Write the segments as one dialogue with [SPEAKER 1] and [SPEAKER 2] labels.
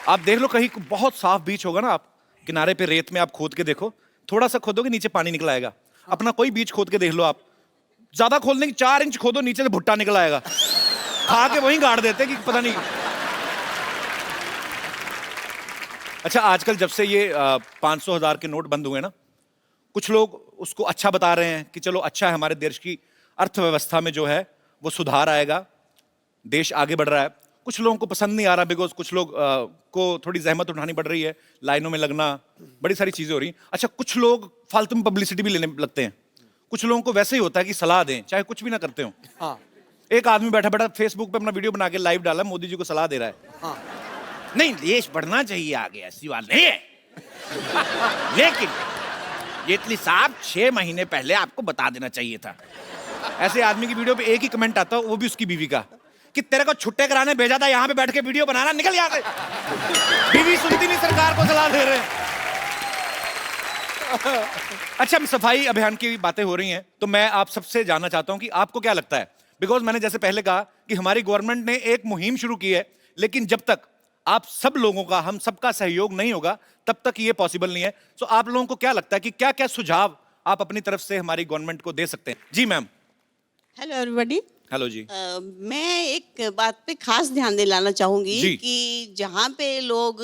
[SPEAKER 1] आप देख लो कहीं बहुत साफ बीच होगा ना, आप किनारे पे रेत में आप खोद के देखो, थोड़ा सा खोदोगे नीचे पानी निकल आएगा। अपना कोई बीच खोद के देख लो आप, ज्यादा खोदने की 4 इंच खोदो नीचे से भुट्टा निकल आएगा, खा के वहीं गाड़ देते कि पता नहीं। अच्छा, आजकल जब से ये 500,000 के नोट बंद हुए ना, कुछ लोग उसको अच्छा बता रहे हैं कि चलो अच्छा है, हमारे देश की अर्थव्यवस्था में जो है वो सुधार आएगा, देश आगे बढ़ रहा है। कुछ लोगों को पसंद नहीं आ रहा, बिकॉज कुछ लोग को थोड़ी जहमत उठानी पड़ रही है, लाइनों में लगना, बड़ी सारी चीजें हो रही हैं। अच्छा, कुछ लोग फालतू में पब्लिसिटी भी लेने लगते हैं। कुछ लोगों को वैसे ही होता है कि सलाह दें, चाहे कुछ भी ना करते हो।
[SPEAKER 2] हाँ।
[SPEAKER 1] एक आदमी बैठा बैठा फेसबुक पे अपना वीडियो बना के लाइव डाला, मोदी जी को सलाह दे रहा है।
[SPEAKER 2] हाँ।
[SPEAKER 1] नहीं, देश बढ़ना चाहिए आगे, ऐसी बात नहीं है, लेकिन जेटली साहब 6 महीने पहले आपको बता देना चाहिए था। ऐसे आदमी की वीडियो पे एक ही कमेंट आता है, वो भी उसकी बीवी का, कि तेरे को छुट्टे कराने भेजा था, यहाँ पे बैठ के वीडियो बनाना, निकल यहाँ से। बीवी सुनती नहीं, सरकार को सलाह दे रहे हैं। अच्छा, सफाई अभियान की बातें हो रही हैं, तो मैं आप सबसे जानना चाहता हूं कि आपको क्या लगता है, बिकॉज मैंने जैसे पहले कहा कि हमारी गवर्नमेंट ने एक मुहिम शुरू की है, लेकिन जब तक आप सब लोगों का, हम सबका सहयोग नहीं होगा, तब तक ये पॉसिबल नहीं है। सो आप लोगों को क्या लगता है कि क्या क्या सुझाव आप अपनी तरफ से हमारी गवर्नमेंट को दे सकते हैं? जी मैम।
[SPEAKER 3] Hello everybody.
[SPEAKER 1] हेलो जी।
[SPEAKER 3] मैं एक बात पे खास ध्यान दिलाना चाहूंगी कि जहाँ पे लोग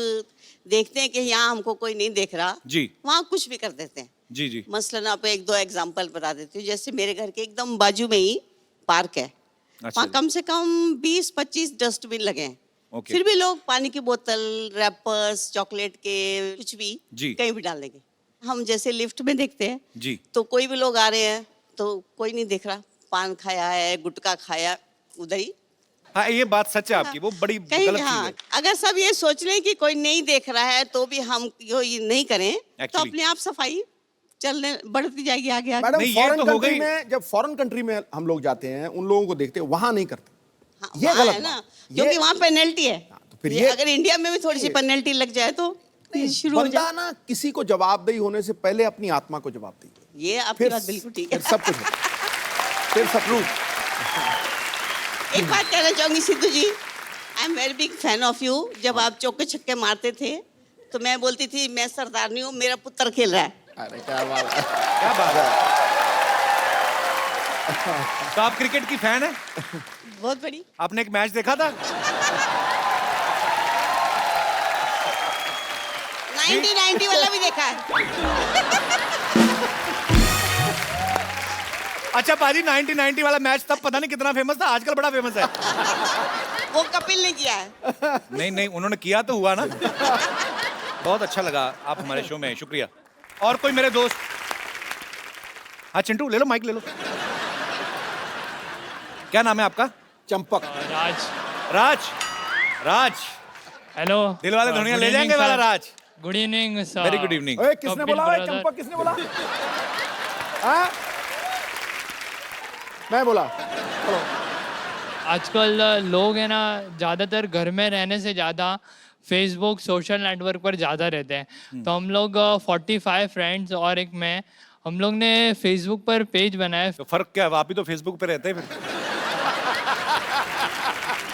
[SPEAKER 3] देखते हैं कि यहाँ हमको कोई नहीं देख रहा,
[SPEAKER 1] जी,
[SPEAKER 3] वहाँ कुछ भी कर देते हैं।
[SPEAKER 1] जी जी।
[SPEAKER 3] मसलन आप 1-2 एग्जांपल बता देती हूँ। जैसे मेरे घर के एकदम बाजू में ही पार्क है,
[SPEAKER 1] अच्छा,
[SPEAKER 3] वहाँ कम से कम 20-25 डस्टबिन लगे हैं।
[SPEAKER 1] ओके।
[SPEAKER 3] फिर भी लोग पानी की बोतल, रैपर्स, चॉकलेट के कुछ भी
[SPEAKER 1] जी।
[SPEAKER 3] कहीं भी डाल देंगे। हम जैसे लिफ्ट में देखते हैं
[SPEAKER 1] जी,
[SPEAKER 3] तो कोई भी लोग आ रहे हैं तो कोई नहीं देख रहा, पान खाया है, गुटखा खाया, उधर ही।
[SPEAKER 1] हाँ, ये बात सच है आपकी, वो बड़ी
[SPEAKER 3] कहीं
[SPEAKER 1] गलत
[SPEAKER 3] हाँ,
[SPEAKER 1] चीज है।
[SPEAKER 3] अगर सब ये सोच लें कि कोई नहीं देख रहा है तो भी हम ये नहीं करें, तो
[SPEAKER 1] Actually.
[SPEAKER 3] अपने आप सफाई चलने बढ़ती जाएगी आगे आगे।
[SPEAKER 2] मैडम,
[SPEAKER 1] नहीं, ये
[SPEAKER 2] फॉरेन
[SPEAKER 1] तो हो
[SPEAKER 2] कंट्री
[SPEAKER 1] गई।
[SPEAKER 2] में, जब फॉरेन कंट्री में हम लोग जाते हैं, उन लोगों को देखते हैं, वहां नहीं करते।
[SPEAKER 3] हाँ,
[SPEAKER 2] ये
[SPEAKER 3] वहाँ
[SPEAKER 2] गलत
[SPEAKER 3] है ना,
[SPEAKER 2] बात।
[SPEAKER 3] क्योंकि
[SPEAKER 2] ये-
[SPEAKER 3] वहाँ पेनल्टी है।
[SPEAKER 2] तो फिर
[SPEAKER 3] ये अगर इंडिया में भी थोड़ी सी पेनल्टी लग जाए तो शुरू हो
[SPEAKER 2] बंदा
[SPEAKER 3] जाए।
[SPEAKER 2] ना किसी को जवाबदेही होने से पहले अपनी आत्मा को जवाब दीजिए,
[SPEAKER 3] ये आपकी बात बिल्कुल ठीक है।
[SPEAKER 2] फिर सब कुछ होगा। फिर सब कुछ।
[SPEAKER 3] एक बात कहना चाहूंगी Sidhu ji, I am very big fan of you. जब आप चौके छक्के मारते थे तो मैं बोलती थी मैं सरदार नहीं हूँ, मेरा पुत्र खेल रहा है।
[SPEAKER 2] अरे क्या बात है।
[SPEAKER 1] क्या बात है। तो आप क्रिकेट की फैन है?
[SPEAKER 3] बहुत बड़ी।
[SPEAKER 1] आपने एक मैच देखा था?
[SPEAKER 3] 1990 वाला भी देखा है।
[SPEAKER 1] अच्छा पाजी, 1990 वाला मैच तब पता नहीं कितना फेमस था, आजकल बड़ा फेमस है।
[SPEAKER 3] वो कपिल ने किया है।
[SPEAKER 1] नहीं नहीं, उन्होंने किया तो हुआ ना। बहुत अच्छा लगा आप हमारे शो में आए, शुक्रिया। और कोई मेरे दोस्त? हाँ चिंटू, ले लो माइक, ले लो। क्या नाम है आपका?
[SPEAKER 2] चंपक।
[SPEAKER 4] राज।
[SPEAKER 1] राज। राज।
[SPEAKER 4] हेलो।
[SPEAKER 1] दिल वाले दुनिया ले जाएंगे वाला Raj.
[SPEAKER 4] Good evening sir.
[SPEAKER 1] Very good evening.
[SPEAKER 2] ओए, किसने
[SPEAKER 4] कपिल
[SPEAKER 2] बोला? ओए,
[SPEAKER 4] brother।
[SPEAKER 2] चंपक किसने बोला? हाँ? मैं बोला। चलो।
[SPEAKER 4] आजकल लोग है ना, ज़्यादातर घर में रहने से ज़्यादा फेसबुक सोशल नेटवर्क पर ज़्यादा रहते हैं। तो हम लोग 45 फ्रेंड्स और एक मैं, हम लोग ने फेसबुक पर पेज बनाया।
[SPEAKER 1] तो फर्क क्या है, आप ही तो फेसबुक पे रहते हैं फिर।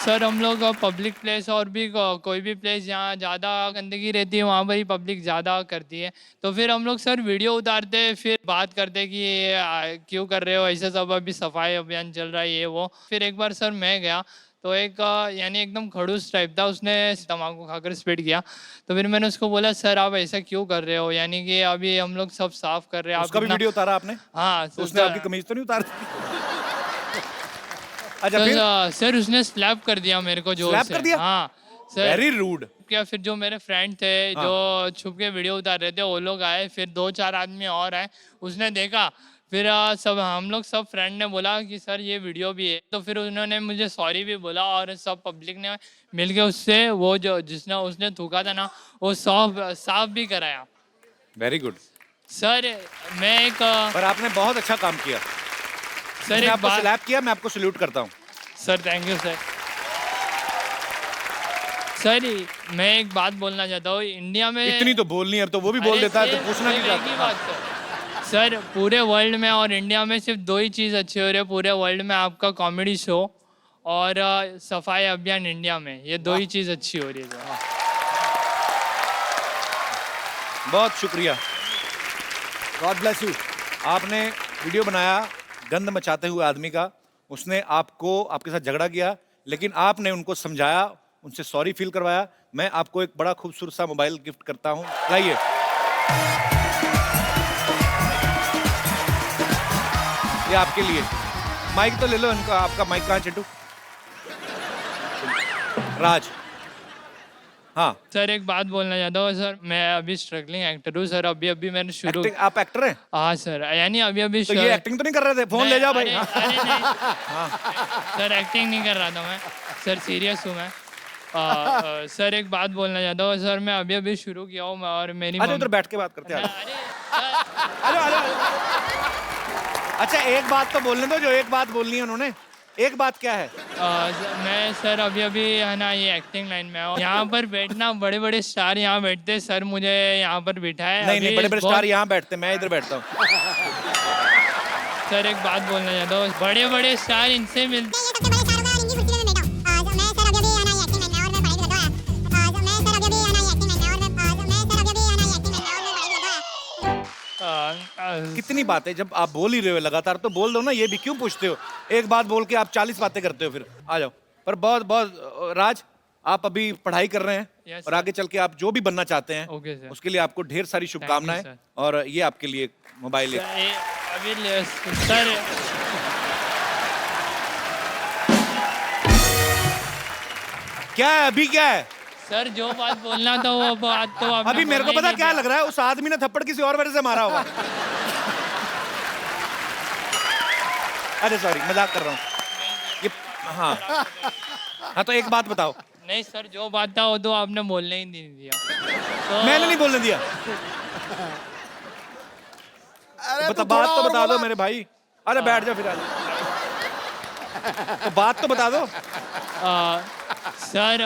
[SPEAKER 4] सर हम लोग पब्लिक प्लेस और भी कोई भी प्लेस जहाँ ज़्यादा गंदगी रहती है वहाँ पर ही पब्लिक ज़्यादा करती है, तो फिर हम लोग सर वीडियो उतारते, फिर बात करते कि ये क्यों कर रहे हो ऐसा सब, अभी सफाई अभियान चल रहा है ये वो। फिर एक बार सर मैं गया तो एक यानी एकदम खड़ूस टाइप था, उसने तम्बाकू खाकर स्पिट किया। तो फिर मैंने उसको बोला सर आप ऐसा क्यों कर रहे हो, यानी कि अभी हम लोग सब साफ कर रहे हैं।
[SPEAKER 1] उसका भी वीडियो उतारा आपने?
[SPEAKER 4] हाँ।
[SPEAKER 1] तो उसने आपकी कमीज तो नहीं उतार दी? अच्छा फिर?
[SPEAKER 4] सर उसने स्लैप कर दिया मेरे को जोर से।
[SPEAKER 1] स्लैप कर दिया?
[SPEAKER 4] हाँ सर।
[SPEAKER 1] Very rude.
[SPEAKER 4] क्या फिर जो मेरे फ्रेंड थे जो छुप के वीडियो उतार रहे थे वो लोग आए, फिर 2-4 आदमी और आए, उसने देखा, फिर सब हम लोग सब फ्रेंड ने बोला कि सर ये वीडियो भी है, तो फिर उन्होंने मुझे सॉरी भी बोला और सब पब्लिक ने मिलके उससे वो जो जिसने उसने थूका था ना वो साफ भी कराया।
[SPEAKER 1] वेरी गुड
[SPEAKER 4] सर मैं एक
[SPEAKER 1] पर आपने बहुत अच्छा काम किया
[SPEAKER 4] सर
[SPEAKER 1] मैंने
[SPEAKER 4] एक
[SPEAKER 1] आपको
[SPEAKER 4] बात।
[SPEAKER 1] स्लैप किया, मैं आपको सल्यूट करता हूँ।
[SPEAKER 4] Sir thank you sir. Sir मैं एक बात बोलना चाहता हूँ, इंडिया में
[SPEAKER 1] इतनी तो बोलनी है, अब तो वो भी बोल
[SPEAKER 4] अरे
[SPEAKER 1] देता है तो
[SPEAKER 4] सिर्फ-
[SPEAKER 1] पूछना
[SPEAKER 4] सिर्फ
[SPEAKER 1] नहीं
[SPEAKER 4] एक ही
[SPEAKER 1] चाहता।
[SPEAKER 4] बात सर, पूरे वर्ल्ड में और इंडिया में सिर्फ 2 ही चीज़ अच्छी हो रही है पूरे वर्ल्ड में, आपका कॉमेडी शो और सफाई अभियान इंडिया में, ये 2 ही चीज़ अच्छी हो रही है।
[SPEAKER 1] बहुत शुक्रिया।
[SPEAKER 2] God bless you.
[SPEAKER 1] आपने वीडियो बनाया गंद मचाते हुए आदमी का, उसने आपको आपके साथ झगड़ा किया, लेकिन आपने उनको समझाया, उनसे सॉरी फील करवाया। मैं आपको एक बड़ा खूबसूरत सा मोबाइल गिफ्ट करता हूं, लाइए। ये आपके लिए। माइक तो ले लो इनका। आपका माइक कहाँ है चिट्टू? राज। हाँ,
[SPEAKER 4] सर एक बात बोलना चाहता हूँ सर, मैं अभी स्ट्रगलिंग एक्टर हूँ सर। अभी अभी मैंने शुरू।
[SPEAKER 1] एक्टिंग, आप एक्टर हैं?
[SPEAKER 4] हाँ सर, यानी अभी अभी
[SPEAKER 1] तो ये एक्टिंग तो नहीं कर रहे थे? फोन ले जाओ भाई।
[SPEAKER 4] अरे, अरे नहीं सर, एक्टिंग नहीं कर रहा था मैं सर, सीरियस हूँ मैं। सर एक बात बोलना चाहता हूँ सर, मैं अभी अभी शुरू किया हूँ और मेरी
[SPEAKER 1] अरे उधर बैठ के बात करते हैं।
[SPEAKER 4] अरे सर,
[SPEAKER 1] हेलो। अच्छा एक बात तो बोलने दो, जो एक बात बोलनी है उन्होंने। एक बात क्या है?
[SPEAKER 4] मैं सर अभी अभी है ना ये एक्टिंग लाइन में हूँ। यहाँ पर बैठना, बड़े बड़े स्टार यहाँ बैठते हैं सर, मुझे यहाँ पर बिठाए।
[SPEAKER 1] नहीं, बड़े बड़े स्टार यहाँ बैठते, मैं इधर बैठता हूँ।
[SPEAKER 4] सर एक बात बोलना चाहता हूँ, बड़े बड़े स्टार इनसे मिलते।
[SPEAKER 1] कितनी बातें, जब आप बोल ही रहे हो लगातार तो बोल दो ना, ये भी क्यों पूछते हो? एक बात बोल के आप 40 बातें करते हो, फिर आ जाओ। पर बहुत बहुत राज, आप अभी पढ़ाई कर रहे हैं
[SPEAKER 4] Yes,
[SPEAKER 1] और
[SPEAKER 4] sir.
[SPEAKER 1] आगे चल के आप जो भी बनना चाहते हैं
[SPEAKER 4] Okay, sir.
[SPEAKER 1] उसके लिए आपको ढेर सारी शुभकामनाएं।
[SPEAKER 4] sir.
[SPEAKER 1] और ये आपके लिए मोबाइल है।
[SPEAKER 4] अभी सर
[SPEAKER 1] क्या है अभी, क्या है
[SPEAKER 4] सर, जो बात बोलना था वो बात तो आपने
[SPEAKER 1] अभी? मेरे को
[SPEAKER 4] बोला
[SPEAKER 1] पता
[SPEAKER 4] ही
[SPEAKER 1] क्या
[SPEAKER 4] नहीं
[SPEAKER 1] लग रहा है, उस आदमी ने थप्पड़ किसी और वजह से मारा होगा। अरे सॉरी, मजाक कर रहा हूँ ये। हाँ तो एक बात बताओ।
[SPEAKER 4] नहीं सर, जो बात था वो तो आपने बोलने ही नहीं दिया। तो
[SPEAKER 1] मैंने नहीं बोलने दिया।
[SPEAKER 2] अरे
[SPEAKER 1] बता,
[SPEAKER 2] तू
[SPEAKER 1] बात
[SPEAKER 2] थोड़ा
[SPEAKER 1] तो
[SPEAKER 2] और
[SPEAKER 1] बता दो
[SPEAKER 2] बोला।
[SPEAKER 1] मेरे भाई। अरे बैठ जाओ फिर। तो बात तो बता दो।
[SPEAKER 4] सर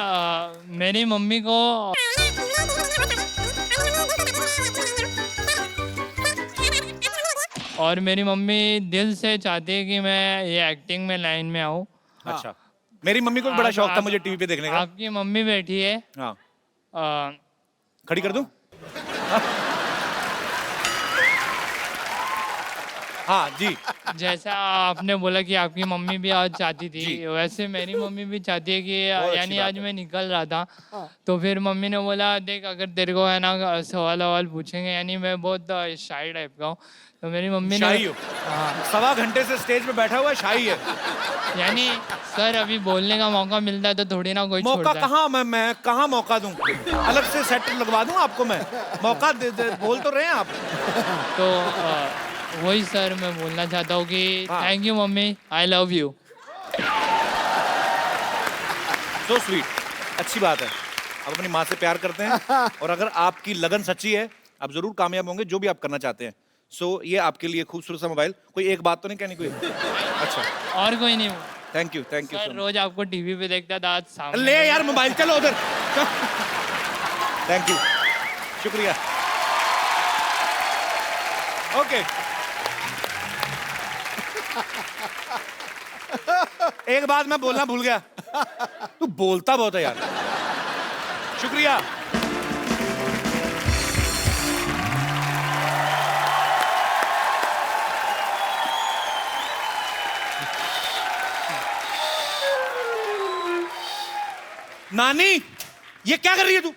[SPEAKER 4] मेरी मम्मी को और मेरी मम्मी दिल से चाहती है कि मैं ये एक्टिंग में लाइन में आऊँ।
[SPEAKER 1] अच्छा, मेरी मम्मी को भी बड़ा शौक था मुझे टीवी पे देखने का।
[SPEAKER 4] आपकी मम्मी बैठी है।
[SPEAKER 1] हाँ,
[SPEAKER 4] आ,
[SPEAKER 1] खड़ी कर दूं? हाँ जी।
[SPEAKER 4] जैसा आपने बोला कि आपकी मम्मी भी आज चाहती थी,
[SPEAKER 1] जी।
[SPEAKER 4] वैसे मेरी मम्मी भी चाहती है कि
[SPEAKER 1] बहुत अच्छी
[SPEAKER 4] यानी
[SPEAKER 1] बात
[SPEAKER 4] आज
[SPEAKER 1] है।
[SPEAKER 4] मैं निकल रहा था तो फिर मम्मी ने बोला देख, अगर तेरे को है ना सवाल पूछेंगे, यानी मैं बहुत शाई टाइप का हूँ, तो मेरी मम्मी ने
[SPEAKER 1] शाही हो? सवा घंटे से स्टेज पे बैठा हुआ है, शाही है।
[SPEAKER 4] यानी सर अभी बोलने का मौका मिलता है तो थोड़ी ना कोई
[SPEAKER 1] मौका
[SPEAKER 4] छोड़ता है।
[SPEAKER 1] कहाँ, मैं कहाँ मौका दूं? अलग से सेट लगवा दूं आपको मैं? मौका दे, बोल तो रहे हैं आप।
[SPEAKER 4] तो वही सर मैं बोलना चाहता हूँ कि
[SPEAKER 1] हाँ।
[SPEAKER 4] Thank you mummy, I love you.
[SPEAKER 1] So sweet, अच्छी बात है। आप अपनी माँ से प्यार करते हैं और अगर आपकी लगन सच्ची है आप जरूर कामयाब होंगे जो भी आप करना चाहते हैं। सो ये आपके लिए खूबसूरत सा मोबाइल। कोई एक बात तो नहीं कहनी कोई? अच्छा,
[SPEAKER 4] और कोई नहीं।
[SPEAKER 1] थैंक यू
[SPEAKER 4] सर रोज आपको टीवी पे देखता था, आज सामने।
[SPEAKER 1] ले यार मोबाइल, चलो उधर। थैंक यू, शुक्रिया। ओके, एक बात मैं बोलना भूल गया, तू बोलता बहुत है यार। शुक्रिया। नानी, ये क्या कर रही है तू?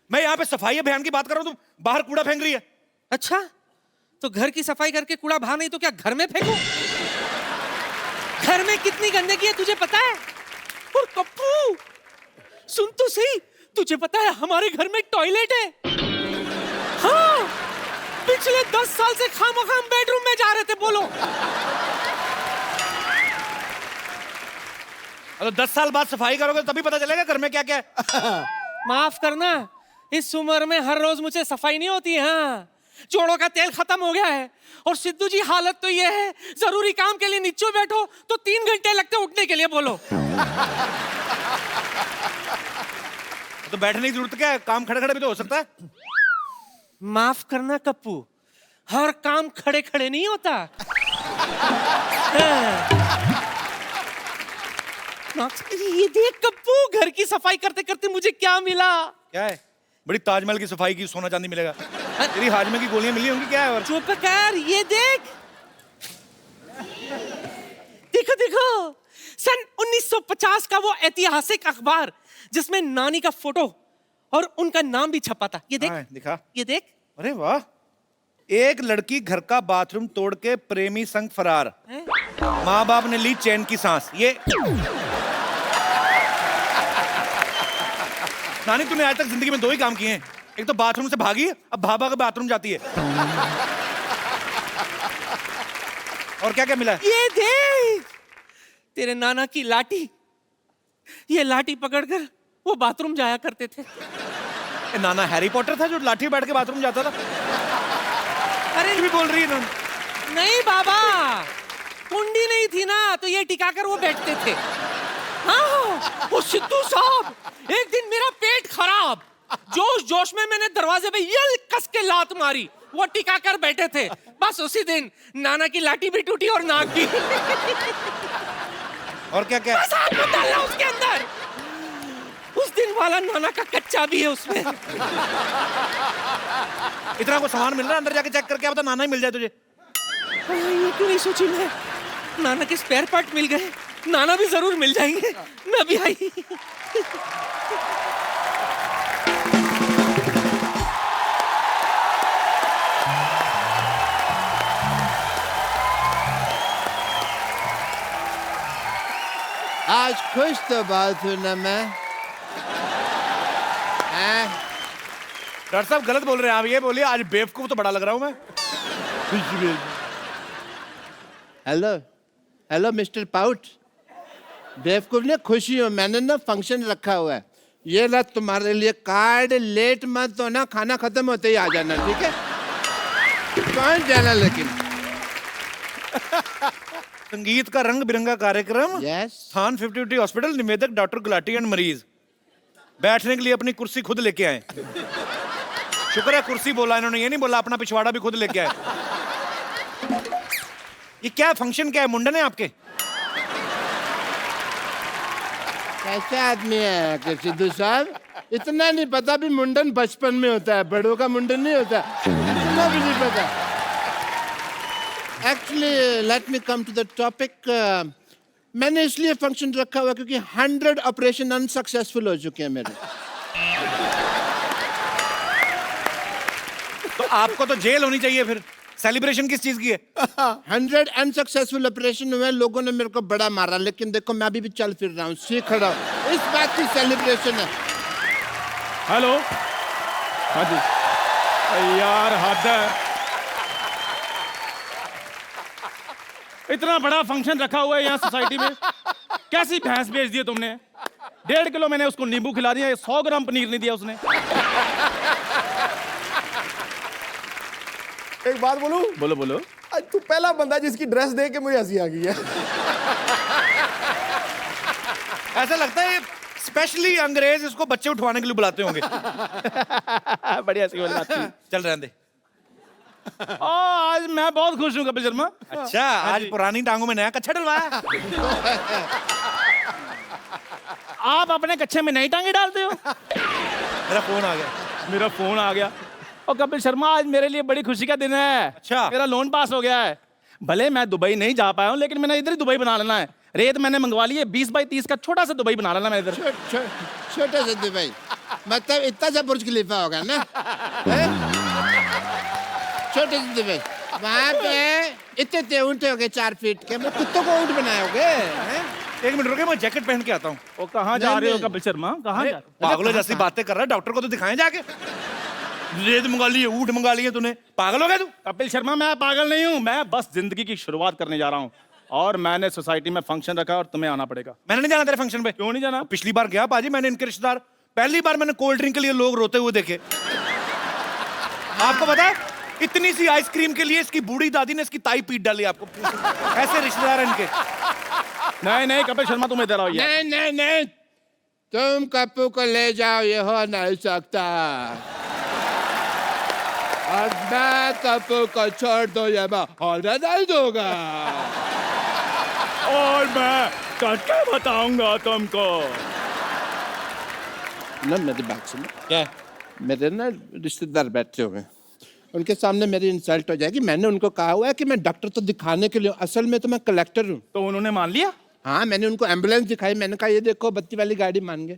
[SPEAKER 1] मैं यहाँ पे सफाई अभियान की बात कर रहा हूँ, तू बाहर कूड़ा फेंक रही है।
[SPEAKER 5] अच्छा, तो घर की सफाई करके कूड़ा बाहर नहीं तो क्या घर में फेंकूं? घर में कितनी गंदगी है तुझे पता है? और कप्पू, सुन तो सही, तुझे पता है हमारे घर में टॉयलेट है। हाँ, पिछले 10 साल से खामखा हम बेडरूम में जा रहे थे। बोलो,
[SPEAKER 1] अगर 10 साल बाद सफाई करोगे तभी पता चलेगा घर में क्या क्या है।
[SPEAKER 5] माफ करना, इस उम्र में हर रोज मुझे सफाई नहीं होती। हाँ, जोड़ों का तेल खत्म हो गया है। और सिद्धू जी, हालत तो ये है, जरूरी काम के लिए नीचे बैठो तो 3 घंटे लगते उठने के लिए। बोलो,
[SPEAKER 1] तो बैठने की जरूरत क्या है? काम खड़े खड़े भी तो हो सकता है।
[SPEAKER 5] माफ करना कप्पू, हर काम खड़े खड़े नहीं होता। ये देख कप्पू, घर की सफाई करते करते मुझे क्या मिला।
[SPEAKER 1] क्या है? बड़ी ताजमहल की सफाई की, सोना चांदी मिलेगा। तेरी हाजमे की गोलियां मिली होंगी क्या है? और
[SPEAKER 5] चुप कर, ये देख। देखो देखो, सन 1950 का वो ऐतिहासिक अखबार जिसमें नानी का फोटो और उनका नाम भी छपा था। ये देख,
[SPEAKER 1] हाँ, दिखा।
[SPEAKER 5] ये देख।
[SPEAKER 1] अरे वाह, एक लड़की घर का बाथरूम तोड़ के प्रेमी संग फरार, माँ बाप ने ली चैन की सांस। ये नानी, तूने आज तक जिंदगी में 2 ही काम किए हैं, एक तो बाथरूम से भागी, अब भाभा के बाथरूम जाती है। और क्या क्या मिला?
[SPEAKER 5] ये देख, तेरे नाना की लाठी। ये लाठी पकड़कर वो बाथरूम जाया करते थे।
[SPEAKER 1] ए, नाना हैरी पॉटर था जो लाठी बैठ के बाथरूम जाता था?
[SPEAKER 5] अरे
[SPEAKER 1] भी बोल रही है नानी।
[SPEAKER 5] नहीं बाबा, कुंडी नहीं थी ना, तो ये टिकाकर वो बैठते थे। हाँ, वो सिद्धू साहब, एक दिन मेरा पेट खराब, जोश जोश में मैंने दरवाजे पे ये कस के लात मारी, वो टिका कर बैठे थे। बस उसी दिन नाना की लाठी भी टूटी और नाक भी।
[SPEAKER 1] और क्या क्या?
[SPEAKER 5] बस हाथ मत डालना उसके अंदर, उस दिन वाला नाना का कच्चा भी है उसमें।
[SPEAKER 1] इतना को सामान मिल रहा है, अंदर जाके चेक करके क्या पता नाना ही मिल जाए तुझे।
[SPEAKER 5] ये क्यों नहीं सोची मैं, नाना के स्पेयर पार्ट मिल गए, नाना भी जरूर मिल जाएंगे। मैं भी आई।
[SPEAKER 6] आज खुश तो बहुत हूं ना मैं।
[SPEAKER 1] डॉक्टर साहब गलत बोल रहे हैं आप, ये बोलिए आज बेवकूफ तो बड़ा लग रहा हूं मैं।
[SPEAKER 6] हेलो हेलो मिस्टर पाउट, बेवकूफ ने खुशी हो, मैंने ना फंक्शन रखा हुआ है, ये ला तुम्हारे लिए कार्ड, लेट मत हो ना, खाना खत्म होते ही आ जाना, ठीक है? कौन जाना लेकिन?
[SPEAKER 1] संगीत का रंग बिरंगा कार्यक्रम,
[SPEAKER 6] यस।
[SPEAKER 1] स्थान 50 हॉस्पिटल, निवेदक डॉक्टर गुलाटी एंड मरीज। बैठने के लिए अपनी कुर्सी खुद लेके आए। शुक्र है कुर्सी बोला इन्होंने, ये नहीं बोला अपना पिछवाड़ा भी खुद लेके आए। ये क्या फंक्शन, क्या है, मुंडन है आपके?
[SPEAKER 6] कैसे आदमी है कि सिद्धू साहब, इतना नहीं पता भी मुंडन बचपन में होता है, बड़ों का मुंडन नहीं होता, इतना भी नहीं पता। Actually let me come to the topic. मैंने इसलिए फंक्शन रखा हुआ क्योंकि 100 ऑपरेशन अनसक्सेसफुल हो चुके हैं मेरे।
[SPEAKER 1] तो आपको तो जेल होनी चाहिए फिर, सेलिब्रेशन किस चीज की है?
[SPEAKER 6] 100 अनसक्सेसफुल ऑपरेशन हुए, लोगों ने मेरे को बड़ा मारा, लेकिन देखो मैं अभी भी चल फिर रहा हूँ, सीख रहा हूँ, इस बात की सेलिब्रेशन है।
[SPEAKER 7] हेलो, हाँ जी। यार हद है, इतना बड़ा फंक्शन रखा हुआ है यहाँ सोसाइटी में, कैसी भैंस बेच दी है तुमने? 1.5 किलो मैंने उसको नींबू खिला दिया, 100 ग्राम पनीर नहीं दिया उसने।
[SPEAKER 2] एक बात बोलूं?
[SPEAKER 7] बोलो बोलो।
[SPEAKER 2] आज तू पहला बंदा जिसकी ड्रेस देख के मुझे हंसी आ गई है।
[SPEAKER 1] ऐसा लगता है स्पेशली अंग्रेज इसको बच्चे उठवाने के लिए बुलाते होंगे।
[SPEAKER 7] बढ़िया सी बात थी।
[SPEAKER 1] चल रहने दे।
[SPEAKER 7] आज मैं बहुत खुश हूँ कपिल शर्मा।
[SPEAKER 1] अच्छा, आज पुरानी टांगों में नया कच्छा डलवाया?
[SPEAKER 7] आप अपने कच्छे में नई टांगे डालते हो?
[SPEAKER 1] मेरा फोन आ गया।
[SPEAKER 7] मेरा फोन आ गया। और कपिल शर्मा आज मेरे लिए बड़ी खुशी का दिन है।
[SPEAKER 1] अच्छा।
[SPEAKER 7] मेरा लोन पास हो गया है। भले मैं दुबई नहीं जा पाया हूँ, लेकिन मैंने इधर ही दुबई बना लेना है। रेत मैंने मंगवा ली है, 20 बाई 30 का छोटा सा दुबई बना लेना मैं इधर।
[SPEAKER 6] छोटे से दुबई मतलब इतना सा बुर्ज खलीफा होगा ना? छोटे से दुबई, वहाँ पे इतने ऊँट हो गए 4 फीट के, मैं कुत्तों को ऊँट बनाओगे?
[SPEAKER 1] 1 मिनट रुके, मैं जैकेट पहन के आता हूँ।
[SPEAKER 7] वो कहाँ जा रहे हो
[SPEAKER 6] नहीं।
[SPEAKER 7] कपिल शर्मा? कहाँ जा?
[SPEAKER 1] पागलों जैसी बातें कर रहा है, डॉक्टर को तो दिखाएं जाके। रेत मंगा ली है, ऊँट मंगा लिए तूने, पागल हो गया तू?
[SPEAKER 7] कपिल शर्मा मैं पागल नहीं हूँ, मैं बस जिंदगी की शुरुआत करने जा रहा हूँ और मैंने सोसाइटी में फंक्शन रखा और तुम्हें आना पड़ेगा।
[SPEAKER 1] मैंने नहीं जाना तेरे फंक्शन पे।
[SPEAKER 7] क्यों नहीं जाना?
[SPEAKER 1] पिछली बार गया पाजी, मैंने इनके रिश्तेदार, पहली बार मैंने कोल्ड ड्रिंक के लिए लोग रोते हुए देखे। आपको पता है, इतनी सी आइसक्रीम के लिए इसकी बूढ़ी दादी ने इसकी ताई पीट डाली। आपको ऐसे रिश्तेदार हैं इनके।
[SPEAKER 7] नहीं नहीं कपिल शर्मा तुम इधर आओ यार।
[SPEAKER 6] नहीं नहीं नहीं, तुम कप्पू को ले जाओ, ये हो नहीं सकता। और मैं कप्पू को छोड़ दो, ये मैं होने नहीं दूंगा।
[SPEAKER 7] और मैं करके बताऊंगा तुमको।
[SPEAKER 6] ना मेरी बात सुनो,
[SPEAKER 1] क्या?
[SPEAKER 6] मेरे ना रिश्तेदार बैठे हुए हैं, उनके सामने मेरी इंसल्ट हो जाएगी। मैंने उनको कहा हुआ है कि मैं डॉक्टर तो दिखाने के लिए हूँ, असल में तो मैं कलेक्टर हूँ।
[SPEAKER 7] तो उन्होंने मान लिया?
[SPEAKER 6] हाँ, मैंने उनको एम्बुलेंस दिखाई, मैंने कहा ये देखो बत्ती वाली गाड़ी, मान गए।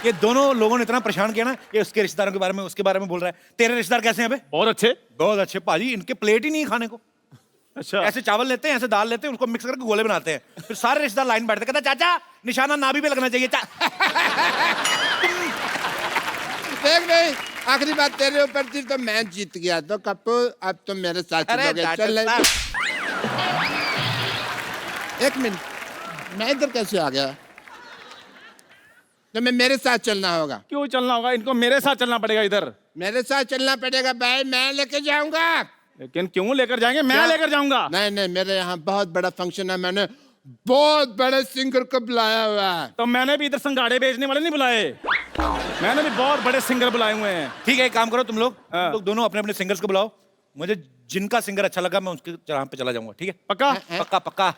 [SPEAKER 1] ये दोनों लोगों ने इतना परेशान किया ना, ये उसके रिश्तेदारों के बारे में, उसके बारे में बोल रहा है। तेरे रिश्तेदार कैसे हैं बे?
[SPEAKER 7] बहुत अच्छे।
[SPEAKER 1] बहुत अच्छे पाजी, इनके प्लेट ही नहीं है खाने को।
[SPEAKER 7] अच्छा।
[SPEAKER 1] ऐसे चावल लेते हैं, ऐसे दाल लेते हैं, उनको मिक्स करके गोले बनाते हैं, फिर सारे रिश्तेदार लाइन बैठते हैं, कहता चाचा निशाना नाभि पे लगना चाहिए।
[SPEAKER 6] देख नहीं, आखिरी बात तेरे ऊपर थी तो मैं जीत गया। तो कपूर अब तुम मेरे साथ चलोगे? चल ले। एक मिनट, मैं इधर कैसे आ गया? तो मैं मेरे साथ चलना होगा।
[SPEAKER 7] क्यों चलना होगा? इनको मेरे साथ चलना पड़ेगा इधर।
[SPEAKER 6] मेरे साथ चलना पड़ेगा भाई, मैं लेके जाऊंगा।
[SPEAKER 7] लेकिन क्यों लेकर जाएंगे? मैं लेकर जाऊंगा।
[SPEAKER 6] नहीं नहीं, मेरे यहाँ बहुत बड़ा फंक्शन है, मैंने बहुत बड़े सिंगर को बुलाया हुआ है।
[SPEAKER 7] तो मैंने भी इधर संगाड़े बेचने वाले नहीं बुलाए, मैंने भी बहुत बड़े सिंगर बुलाए हुए हैं।
[SPEAKER 1] ठीक है, एक काम करो तुम लोग दोनों अपने अपने सिंगर्स को बुलाओ, मुझे जिनका सिंगर अच्छा लगा मैं उसके चराह पे चला जाऊंगा। ठीक है?
[SPEAKER 7] पक्का?
[SPEAKER 1] पक्का पक्का।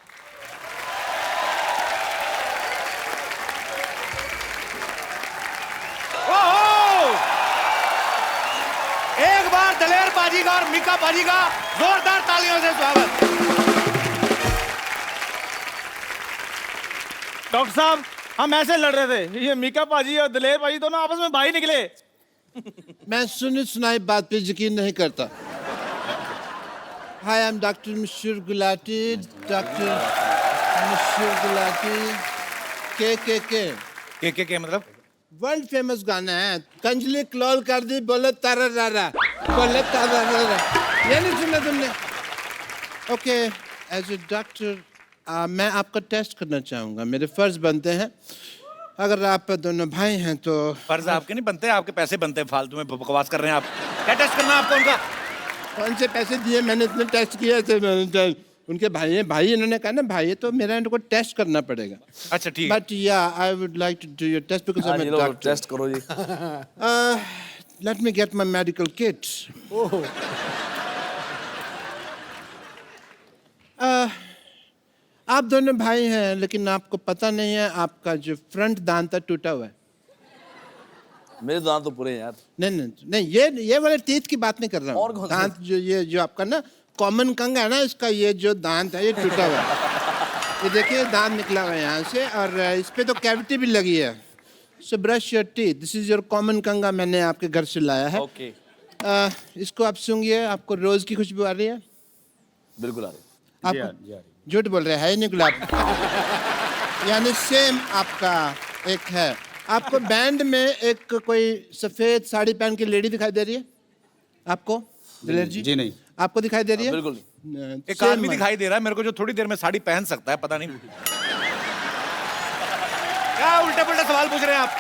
[SPEAKER 1] एक बार दलेर बाजी का और मीका बाजी का जोरदार तालियों से स्वागत।
[SPEAKER 7] डॉक्टर साहब, हम ऐसे लड़ रहे थे, ये मीका पाजी और दलेर पाजी दोनों आपस में भाई निकले।
[SPEAKER 6] मैं सुनी सुनाई बात पे यकीन नहीं करता। हाय, आई एम डॉक्टर मशहूर गुलाटी, डॉक्टर मशहूर गुलाटी।
[SPEAKER 1] के मतलब
[SPEAKER 6] वर्ल्ड फेमस गाना है, कंजली क्लोल कर दी, बोले तारा रारा, बोले तारा रारा। ये नहीं सुना तुमने? ओके, एज ए डॉक्टर मैं आपका टेस्ट करना चाहूँगा, मेरे फर्ज बनते हैं। अगर आप दोनों भाई हैं तो
[SPEAKER 1] फर्ज आपके नहीं बनते, आपके पैसे बनते हैं, फालतू में बकवास कर रहे हैं आप। क्या टेस्ट करना है आपको उनका?
[SPEAKER 6] कौन से पैसे दिए? मैंने इतने टेस्ट किए थे, मैंने उनके भाई हैं, भाई इन्होंने कहा ना भाई, तो मेरा इनको टेस्ट करना पड़ेगा।
[SPEAKER 1] अच्छा ठीक है।
[SPEAKER 6] But yeah I would like to do your test because I am a doctor.
[SPEAKER 8] Test करो जी।
[SPEAKER 6] Let me get my medical kit. आप दोनों भाई हैं, लेकिन आपको पता नहीं है आपका जो फ्रंट दांत है टूटा हुआ है।
[SPEAKER 8] मेरे दांत तो पूरे हैं यार।
[SPEAKER 6] नहीं नहीं नहीं, ये वाले टीथ की बात नहीं कर रहा
[SPEAKER 8] और
[SPEAKER 6] हूँ।
[SPEAKER 8] कौन से?
[SPEAKER 6] दांत ये जो आपका ना कॉमन कंग है ना, इसका ये जो दांत है ये टूटा हुआ है। ये देखिए दांत निकला हुआ है यहाँ से, और इस पे तो कैविटी भी लगी है। So brush your teeth, this is your common कंगा, मैंने आपके घर से लाया है।
[SPEAKER 8] ओके।
[SPEAKER 6] इसको आप सूंघिए, आपको रोज की खुशबू आ रही है?
[SPEAKER 8] बिल्कुल आ रही।
[SPEAKER 6] आप झूठ बोल रहे हैं, है नहीं गुलाब? यानी सेम आपका एक है। आपको बैंड में एक कोई सफेद साड़ी पहन के लेडी दिखाई दे रही है आपको? दिलेर जी?
[SPEAKER 2] जी नहीं।
[SPEAKER 6] आपको दिखाई दे रही है?
[SPEAKER 8] बिल्कुल।
[SPEAKER 1] एक आदमी दिखाई दे रहा है मेरे को जो थोड़ी देर में साड़ी पहन सकता है, पता नहीं क्या उल्टे पुल्टे सवाल पूछ रहे हैं आप?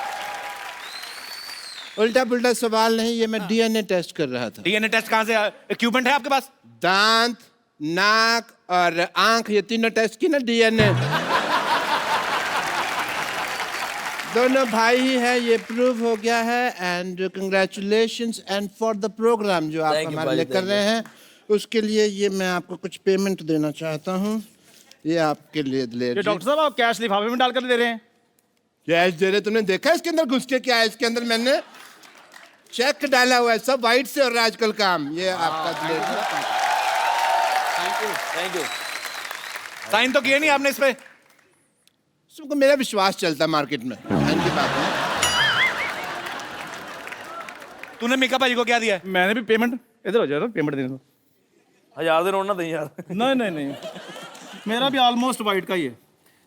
[SPEAKER 6] उल्टा पुल्टा सवाल नहीं, ये मैं डीएनए टेस्ट कर रहा था।
[SPEAKER 1] डीएनए टेस्ट कहाँ से? इक्विपमेंट है आपके पास?
[SPEAKER 6] दांत, नाक और आंख, ये तीनों टेस्ट की ना डीएनए। दोनों भाई ही है, ये प्रूव हो गया है। And congratulations and for the programme जो आप
[SPEAKER 8] Thank you,
[SPEAKER 6] हमारे लिए
[SPEAKER 8] भाई,
[SPEAKER 6] कर
[SPEAKER 8] thank
[SPEAKER 6] रहे हैं, उसके लिए ये मैं आपको कुछ पेमेंट देना चाहता हूँ। ये आपके लिए दिलेर
[SPEAKER 7] ये
[SPEAKER 6] जी।
[SPEAKER 7] डॉक्टर साहब आप कैश लिफाफे में डालकर दे रहे हैं?
[SPEAKER 6] कैश दे रहे? तुमने देखा इसके अंदर घुस के क्या है? इसके अंदर मैंने चेक डाला हुआ है, सब वाइट से हो रहा है आजकल काम। ये आपका दिलेर जी।
[SPEAKER 8] Thank you.
[SPEAKER 1] साइन तो किए नहीं आपने इस पे?
[SPEAKER 6] सबको मेरा विश्वास चलता है मार्केट में, इनकी बात है।
[SPEAKER 1] तूने मीका भाई को क्या दिया है?
[SPEAKER 7] मैंने भी पेमेंट, इधर हो जाए तो पेमेंट देने दो।
[SPEAKER 8] 1000 दे नोट ना दें यार।
[SPEAKER 7] नहीं नहीं नहीं, मेरा भी ऑलमोस्ट वाइट का ही है।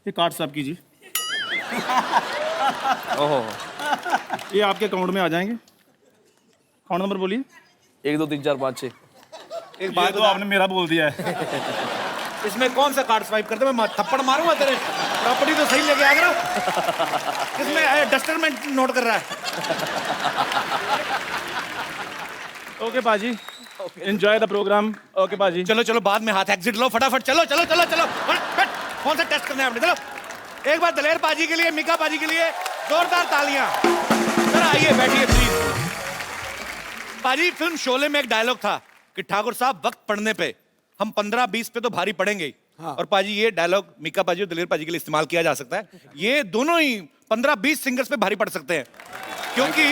[SPEAKER 7] ये कार्ड साहब कीजिए।
[SPEAKER 8] ओहो।
[SPEAKER 7] ये आपके अकाउंट में आ जाएंगे। अकाउंट नंबर बोलिए।
[SPEAKER 8] 1 2 3 4 5 6।
[SPEAKER 1] एक
[SPEAKER 7] बात
[SPEAKER 1] बात
[SPEAKER 7] तो आपने मेरा बोल दिया है।
[SPEAKER 1] इसमें कौन सा कार्ड स्वाइप करते? मैं थप्पड़ मारूंगा तेरे। प्रॉपर्टी तो सही लेके आ गया ना। इसमें डस्टर में नोट कर रहा है।
[SPEAKER 7] ओके पाजी, एंजॉय द प्रोग्राम। ओके पाजी।
[SPEAKER 1] चलो चलो बाद में हाथ एग्जिट लो फटाफट। चलो चलो चलो चलो फट। कौन सा टेस्ट करना है आपने? चलो एक बार दलेर पाजी के लिए, मीका पाजी के लिए जोरदार तालियां। सर आइए बैठिए प्लीज। पाजी, फिल्म शोले में एक डायलॉग था कि ठाकुर साहब वक्त पड़ने पे हम 15-20 पे तो भारी पड़ेंगे ही। हाँ। और पाजी ये डायलॉग मीका पाजी और दलेर पाजी के लिए इस्तेमाल किया जा सकता है। ये दोनों ही 15-20 सिंगर्स पे भारी पड़ सकते हैं, क्योंकि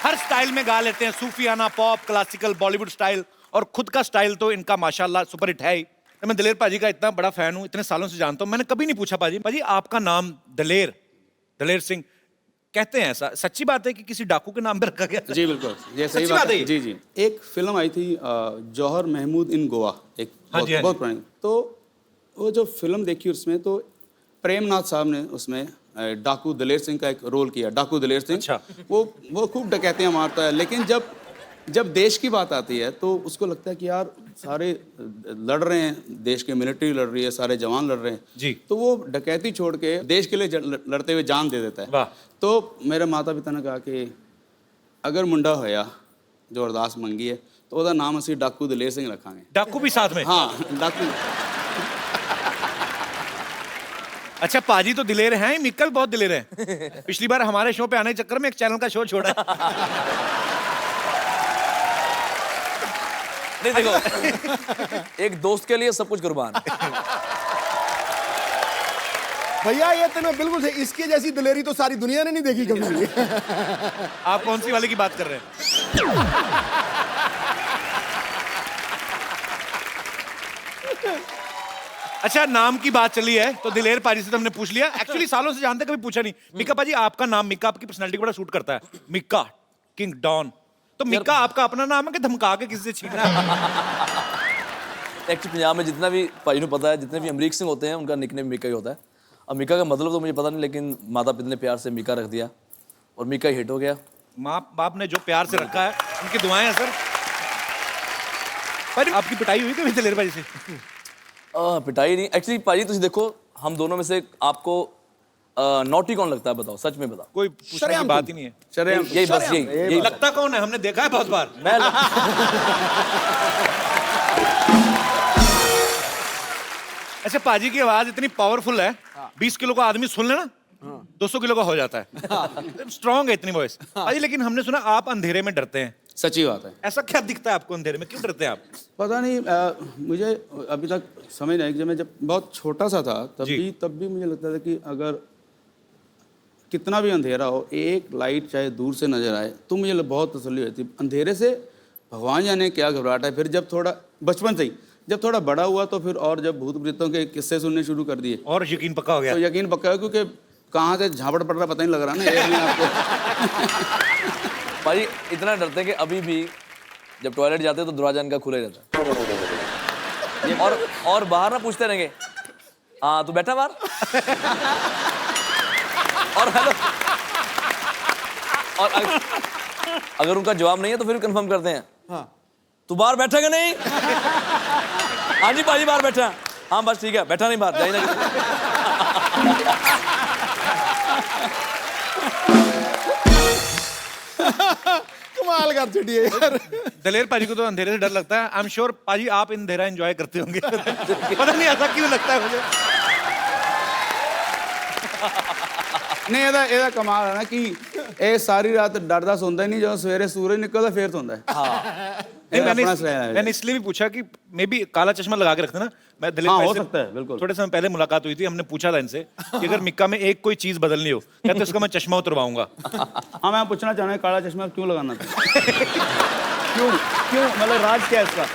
[SPEAKER 1] हर स्टाइल में गा लेते हैं, सूफियाना, पॉप, क्लासिकल, बॉलीवुड स्टाइल, और खुद का स्टाइल तो इनका माशाल्लाह सुपर हिट है ही। मैं दलेर पाजी का इतना बड़ा फैन हूं, इतने सालों से जानता हूं, मैंने कभी नहीं पूछा पाजी, पाजी आपका नाम दलेर, दलेर सिंह कहते हैं, ऐसा सच्ची बात है कि किसी डाकू के नाम पे रखा गया?
[SPEAKER 9] जी बिल्कुल, ये सही
[SPEAKER 1] सच्ची
[SPEAKER 9] बात
[SPEAKER 1] बात है
[SPEAKER 9] है।
[SPEAKER 1] ये?
[SPEAKER 9] जी जी, एक फिल्म आई थी जौहर महमूद इन गोवा, एक
[SPEAKER 1] हाँ जी, हाँ
[SPEAKER 9] बहुत
[SPEAKER 1] जी।
[SPEAKER 9] पुरानी। तो वो जो फिल्म देखी उसमें तो प्रेमनाथ साहब ने उसमें डाकू दलेर सिंह का एक रोल किया, डाकू दलेर सिंह।
[SPEAKER 1] अच्छा।
[SPEAKER 9] वो खूब डकैतियाँ मारता है, लेकिन जब देश की बात आती है तो उसको लगता है कि यार सारे लड़ रहे हैं, देश की मिलिट्री लड़ रही है, सारे जवान लड़ रहे हैं
[SPEAKER 1] जी।
[SPEAKER 9] तो वो डकैती छोड़ के देश के लिए लड़ते हुए जान दे देता है।
[SPEAKER 1] वाह।
[SPEAKER 9] तो मेरे माता पिता ने कहा कि अगर मुंडा होया जो अरदास मंगी है तो ਉਹਦਾ नाम ਅਸੀਂ डाकू दलेर सिंह रखांगे।
[SPEAKER 1] डाकू भी साथ में?
[SPEAKER 9] हाँ, डाकू।
[SPEAKER 1] अच्छा, पाजी तो दिलेर हैं, मिक्का भी बहुत दिलेर है। पिछली बार हमारे शो पे आने के चक्कर में एक चैनल का शो छोड़ा है।
[SPEAKER 8] नहीं देखो, एक दोस्त के लिए सब कुछ कुर्बान।
[SPEAKER 2] भैया ये तो ना बिल्कुल सही, इसकी जैसी दिलेरी तो सारी दुनिया ने नहीं देखी कभी।
[SPEAKER 1] आप कौन सी वाले की बात कर रहे हैं? अच्छा, नाम की बात चली है तो दिलेर पाजी से तो हमने पूछ लिया। एक्चुअली सालों से जानते, कभी पूछा नहीं। मिक्का पाजी, आपका नाम मिक्का आपकी पर्सनालिटी को बड़ा सूट करता है, मिक्का किंग डॉन। तो मिक्का आपका अपना नाम है कि धमका के किसी से छीना है?
[SPEAKER 8] एक्चुअली पंजाब में जितना भी भाई को पता है, जितने भी अमरीक सिंह होते हैं उनका निकनेम मिक्का ही होता है। अब मिक्का का मतलब तो मुझे पता नहीं, लेकिन माता पिता ने प्यार से मिक्का रख दिया और मिक्का हिट हो गया।
[SPEAKER 1] माँ बाप ने जो प्यार से रखा है, उनकी दुआएं हैं सर। पर आपकी पिटाई हुई कभी दिलेर पाजी से?
[SPEAKER 8] पिटाई नहीं, एक्चुअली पाजी तुम देखो, हम दोनों में से आपको नॉटी कौन लगता है, बताओ, सच में बताओ।
[SPEAKER 1] कोई पूछने की बात ही नहीं है।
[SPEAKER 9] शरेआम
[SPEAKER 8] यही बस, यही
[SPEAKER 1] लगता कौन है, हमने देखा है बहुत बार।
[SPEAKER 8] मैं
[SPEAKER 1] अच्छा, पाजी की आवाज इतनी पावरफुल है, 20 किलो का आदमी सुन लेना 200 किलो का हो जाता है। स्ट्रॉन्ग है इतनी वॉइस। पाजी, लेकिन हमने सुना आप अंधेरे में डरते हैं।
[SPEAKER 9] सच्ची बात है।
[SPEAKER 1] ऐसा क्या दिखता है आपको अंधेरे में, क्यों डरते हैं आप?
[SPEAKER 9] पता नहीं, मुझे अभी तक समझ नहीं, जब मैं बहुत छोटा सा था तब भी मुझे लगता था कि अगर कितना भी अंधेरा हो, एक लाइट चाहे दूर से नजर आए तो मुझे बहुत तसल्ली होती। अंधेरे से भगवान जाने क्या घबराहट है। फिर जब थोड़ा बचपन से ही, जब थोड़ा बड़ा हुआ तो फिर और जब भूत प्रेतों के किस्से सुनने शुरू कर दिए
[SPEAKER 1] और यकीन पक्का हो गया?
[SPEAKER 9] तो यकीन पक्का है, क्योंकि कहाँ से झापड़ पड़ रहा पता नहीं लग रहा ना ये अपने आपको।
[SPEAKER 8] भाई इतना डरते हैं कि अभी भी जब टॉयलेट जाते हैं तो दरवाजा इनका खुला ही रहता है। और बाहर ना पूछते रहेंगे, हाँ तू बैठा बाहर, और हेलो, और अगर उनका जवाब नहीं है तो फिर कंफर्म करते हैं, हाँ तू बाहर बैठा कि नहीं? हाँ जी पाजी बाहर बैठा। हाँ बस ठीक है, बैठा नहीं बाहर, जाइए ना।
[SPEAKER 2] कमाल कर छुट्टिए यार।
[SPEAKER 1] दलेर पाजी को तो अंधेरे से डर लगता है। आई एम श्योर पाजी आप अंधेरा एंजॉय करते होंगे। पता नहीं ऐसा क्यों लगता है मुझे।
[SPEAKER 9] नहीं ਇਹਦਾ ਕਮਾਲ ਹੈ ਨਾ ਕਿ ਇਹ ਸਾਰੀ ਰਾਤ ਡਰਦਾ ਸੌਂਦਾ ਹੀ ਨਹੀਂ, ਜਦੋਂ ਸਵੇਰੇ ਸੂਰਜ निकलता फिर सौंदा है।
[SPEAKER 1] नहीं,
[SPEAKER 9] अपना स्टाइल है।
[SPEAKER 1] मैंने इसलिए भी पूछा कि मे बी काला चश्मा लगा के रखते ना। मैं दलेर
[SPEAKER 9] हाँ,
[SPEAKER 1] भाई
[SPEAKER 9] हो
[SPEAKER 1] से
[SPEAKER 9] सकता है, बिल्कुल।
[SPEAKER 1] थोड़े समय पहले मुलाकात हुई थी, हमने पूछा था इनसे कि अगर मिक्का में एक कोई चीज बदलनी हो, कहते उसका मैं चश्मा उतरवाऊंगा।
[SPEAKER 9] हाँ मैं पूछना चाह रहा हूँ, काला चश्मा क्यों लगाना था? क्यों क्यों मतलब राज क्या है इसका?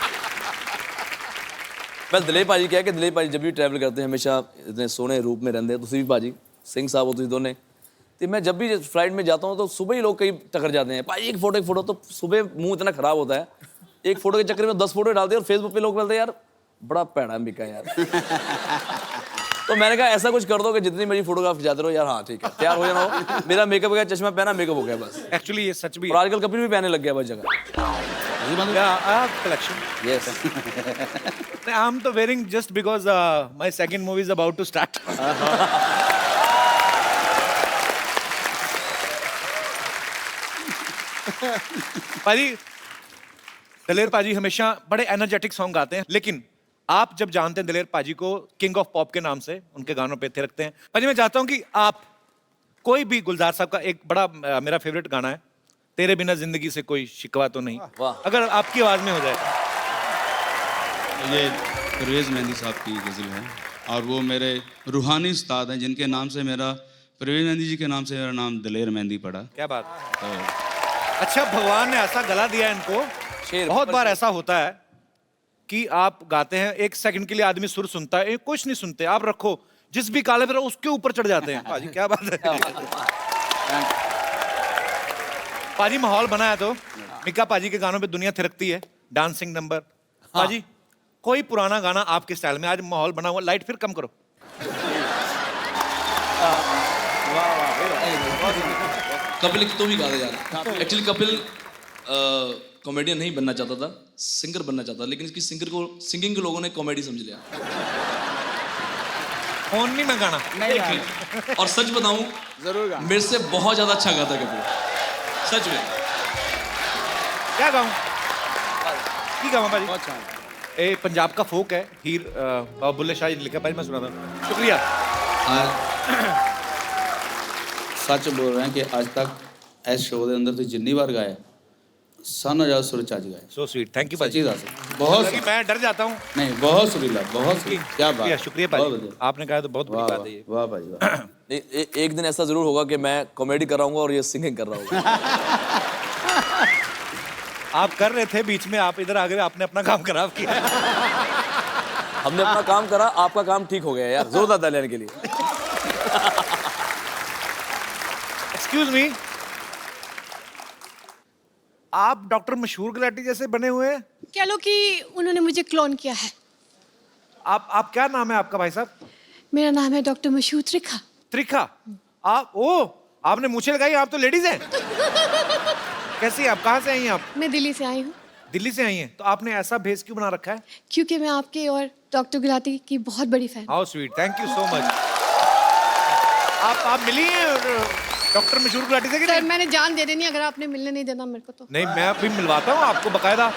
[SPEAKER 8] मैं दलेर भाजी क्या है कि दलेर भाजी जब भी ट्रैवल करते हैं हमेशा इतने सोहने रूप में रहते हैं। तुसी भी भाजी सिंह साहब हो तुसी दोने, तो मैं जब भी फ्लाइट में जाता हूँ तो सुबह ही लोग कई टकर जाते हैं, भाई एक फोटो, तो सुबह मुंह इतना खराब होता है, एक फोटो के चक्कर में 10 फोटो डालते हैं और फेसबुक पे लोग बोलते हैं यार बड़ा पैड़ा मिका यार। तो मैंने कहा ऐसा कुछ कर दो कि जितनी मेरी फोटोग्राफ खिंचाते रहो यार। हाँ ठीक है, तैयार हो जाना हो, मेरा मेकअप हो गया, चश्मा पहना, मेकअप हो गया बस।
[SPEAKER 1] एक्चुअली ये सच भी
[SPEAKER 8] और आजकल कपिल भी पहनने लग गया बस जगह।
[SPEAKER 1] कलेक्शन।
[SPEAKER 8] यस
[SPEAKER 1] आई एम तो wearing just because my second movie is about to start. पाजी, दलेर पाजी हमेशा बड़े एनर्जेटिक सॉन्ग गाते हैं, लेकिन आप जब जानते हैं दलेर पाजी को किंग ऑफ पॉप के नाम से, उनके गानों पे थे रखते हैं। पाजी मैं चाहता हूं कि आप कोई भी, गुलजार साहब का एक बड़ा मेरा फेवरेट गाना है, तेरे बिना जिंदगी से कोई शिकवा तो नहीं, अगर आपकी आवाज में हो जाए।
[SPEAKER 10] ये परवेज़ मेहंदी साहब की गज़ल है और वो मेरे रूहानी उस्ताद हैं, जिनके नाम से मेरा, परवेज़ मेहंदी जी के नाम से मेरा नाम दलेर मेहंदी पड़ा।
[SPEAKER 1] क्या बात।
[SPEAKER 10] तो
[SPEAKER 1] अच्छा, भगवान ने ऐसा गला दिया इनको।
[SPEAKER 8] शेर,
[SPEAKER 1] बहुत बार ऐसा होता है कि आप गाते हैं, 1 सेकंड के लिए आदमी सुर सुनता है, कुछ नहीं सुनते, आप रखो जिस भी काले पर उसके ऊपर चढ़ जाते हैं। पाजी क्या बात है। पाजी माहौल बना है तो मिका पाजी के गानों पे दुनिया थिरकती है, डांसिंग नंबर। पाजी कोई पुराना गाना आपके स्टाइल में, आज माहौल बना हुआ, लाइट फिर कम करो।
[SPEAKER 8] कपिल तो भी गा दे यार। एक्चुअली कपिल कॉमेडियन नहीं बनना चाहता था, सिंगर बनना चाहता था, लेकिन इसकी सिंगिंग के लोगों ने कॉमेडी समझ लिया।
[SPEAKER 1] फोन नहीं मैं गाना।
[SPEAKER 8] नहीं और सच बताऊं,
[SPEAKER 2] जरूर गा।
[SPEAKER 8] मेरे से बहुत ज्यादा अच्छा गाता है कपिल, सच में।
[SPEAKER 1] क्या गाऊं? की गाऊं पाजी? ए पंजाब का फोक है, हीर बुल्ले शाह जी लिखा, पाजी मैं सुनाता हूं। शुक्रिया।
[SPEAKER 9] सच बोल रहे हैं कि आज तक इस शो के अंदर तो जितनी बार गाया साना ज्यादा सुर चाज गाए।
[SPEAKER 1] सो स्वीट, थैंक यू
[SPEAKER 9] सच्ची
[SPEAKER 1] पाजी।
[SPEAKER 9] दस बहुत
[SPEAKER 1] कि मैं डर जाता हूँ।
[SPEAKER 9] नहीं, बहुत सुरीला, बहुत सुरीला। क्या बात,
[SPEAKER 1] शुक्रिया
[SPEAKER 9] बहुत
[SPEAKER 1] पाजी,
[SPEAKER 9] बढ़िया।
[SPEAKER 1] आपने कहा तो बहुत बड़ी
[SPEAKER 9] वाह
[SPEAKER 1] बात है ये।
[SPEAKER 9] वाह भाई वाह।
[SPEAKER 8] एक दिन ऐसा जरूर होगा कि मैं कॉमेडी कर रहा हूँ और ये सिंगिंग कर रहा हूँ।
[SPEAKER 1] आप कर रहे थे, बीच में आप इधर आ गए, आपने अपना काम खराब किया।
[SPEAKER 8] हमने अपना काम करा, आपका काम ठीक हो गया यार, जोरदार तालियां लेने के लिए।
[SPEAKER 1] एक्सक्यूज मी, आप डॉक्टर मशहूर गुलाटी जैसे बने हुए हैं।
[SPEAKER 11] कह लो कि उन्होंने मुझे क्लोन किया है।
[SPEAKER 1] आप क्या नाम है आपका भाई साहब?
[SPEAKER 11] मेरा नाम है डॉक्टर मशहूर त्रिखा।
[SPEAKER 1] त्रिखा। आपने मूछें लगाई, आप तो लेडीज हैं। कैसी आप, कहाँ से आई हैं आप?
[SPEAKER 11] मैं दिल्ली से आई हूँ।
[SPEAKER 1] दिल्ली से आई हैं, तो आपने ऐसा भेस क्यों बना रखा है?
[SPEAKER 11] क्योंकि मैं आपके और डॉक्टर गुलाटी की बहुत बड़ी fan.
[SPEAKER 1] How sweet, thank you so much. आप मिली हैं डॉक्टर मशहूर गुलाटी से कि
[SPEAKER 11] सर
[SPEAKER 1] नहीं?
[SPEAKER 11] मैंने जान दे देनी अगर आपने मिलने नहीं देना मेरे को तो।
[SPEAKER 1] नहीं, मैं अभी मिलवाता हूँ आपको बकायदा।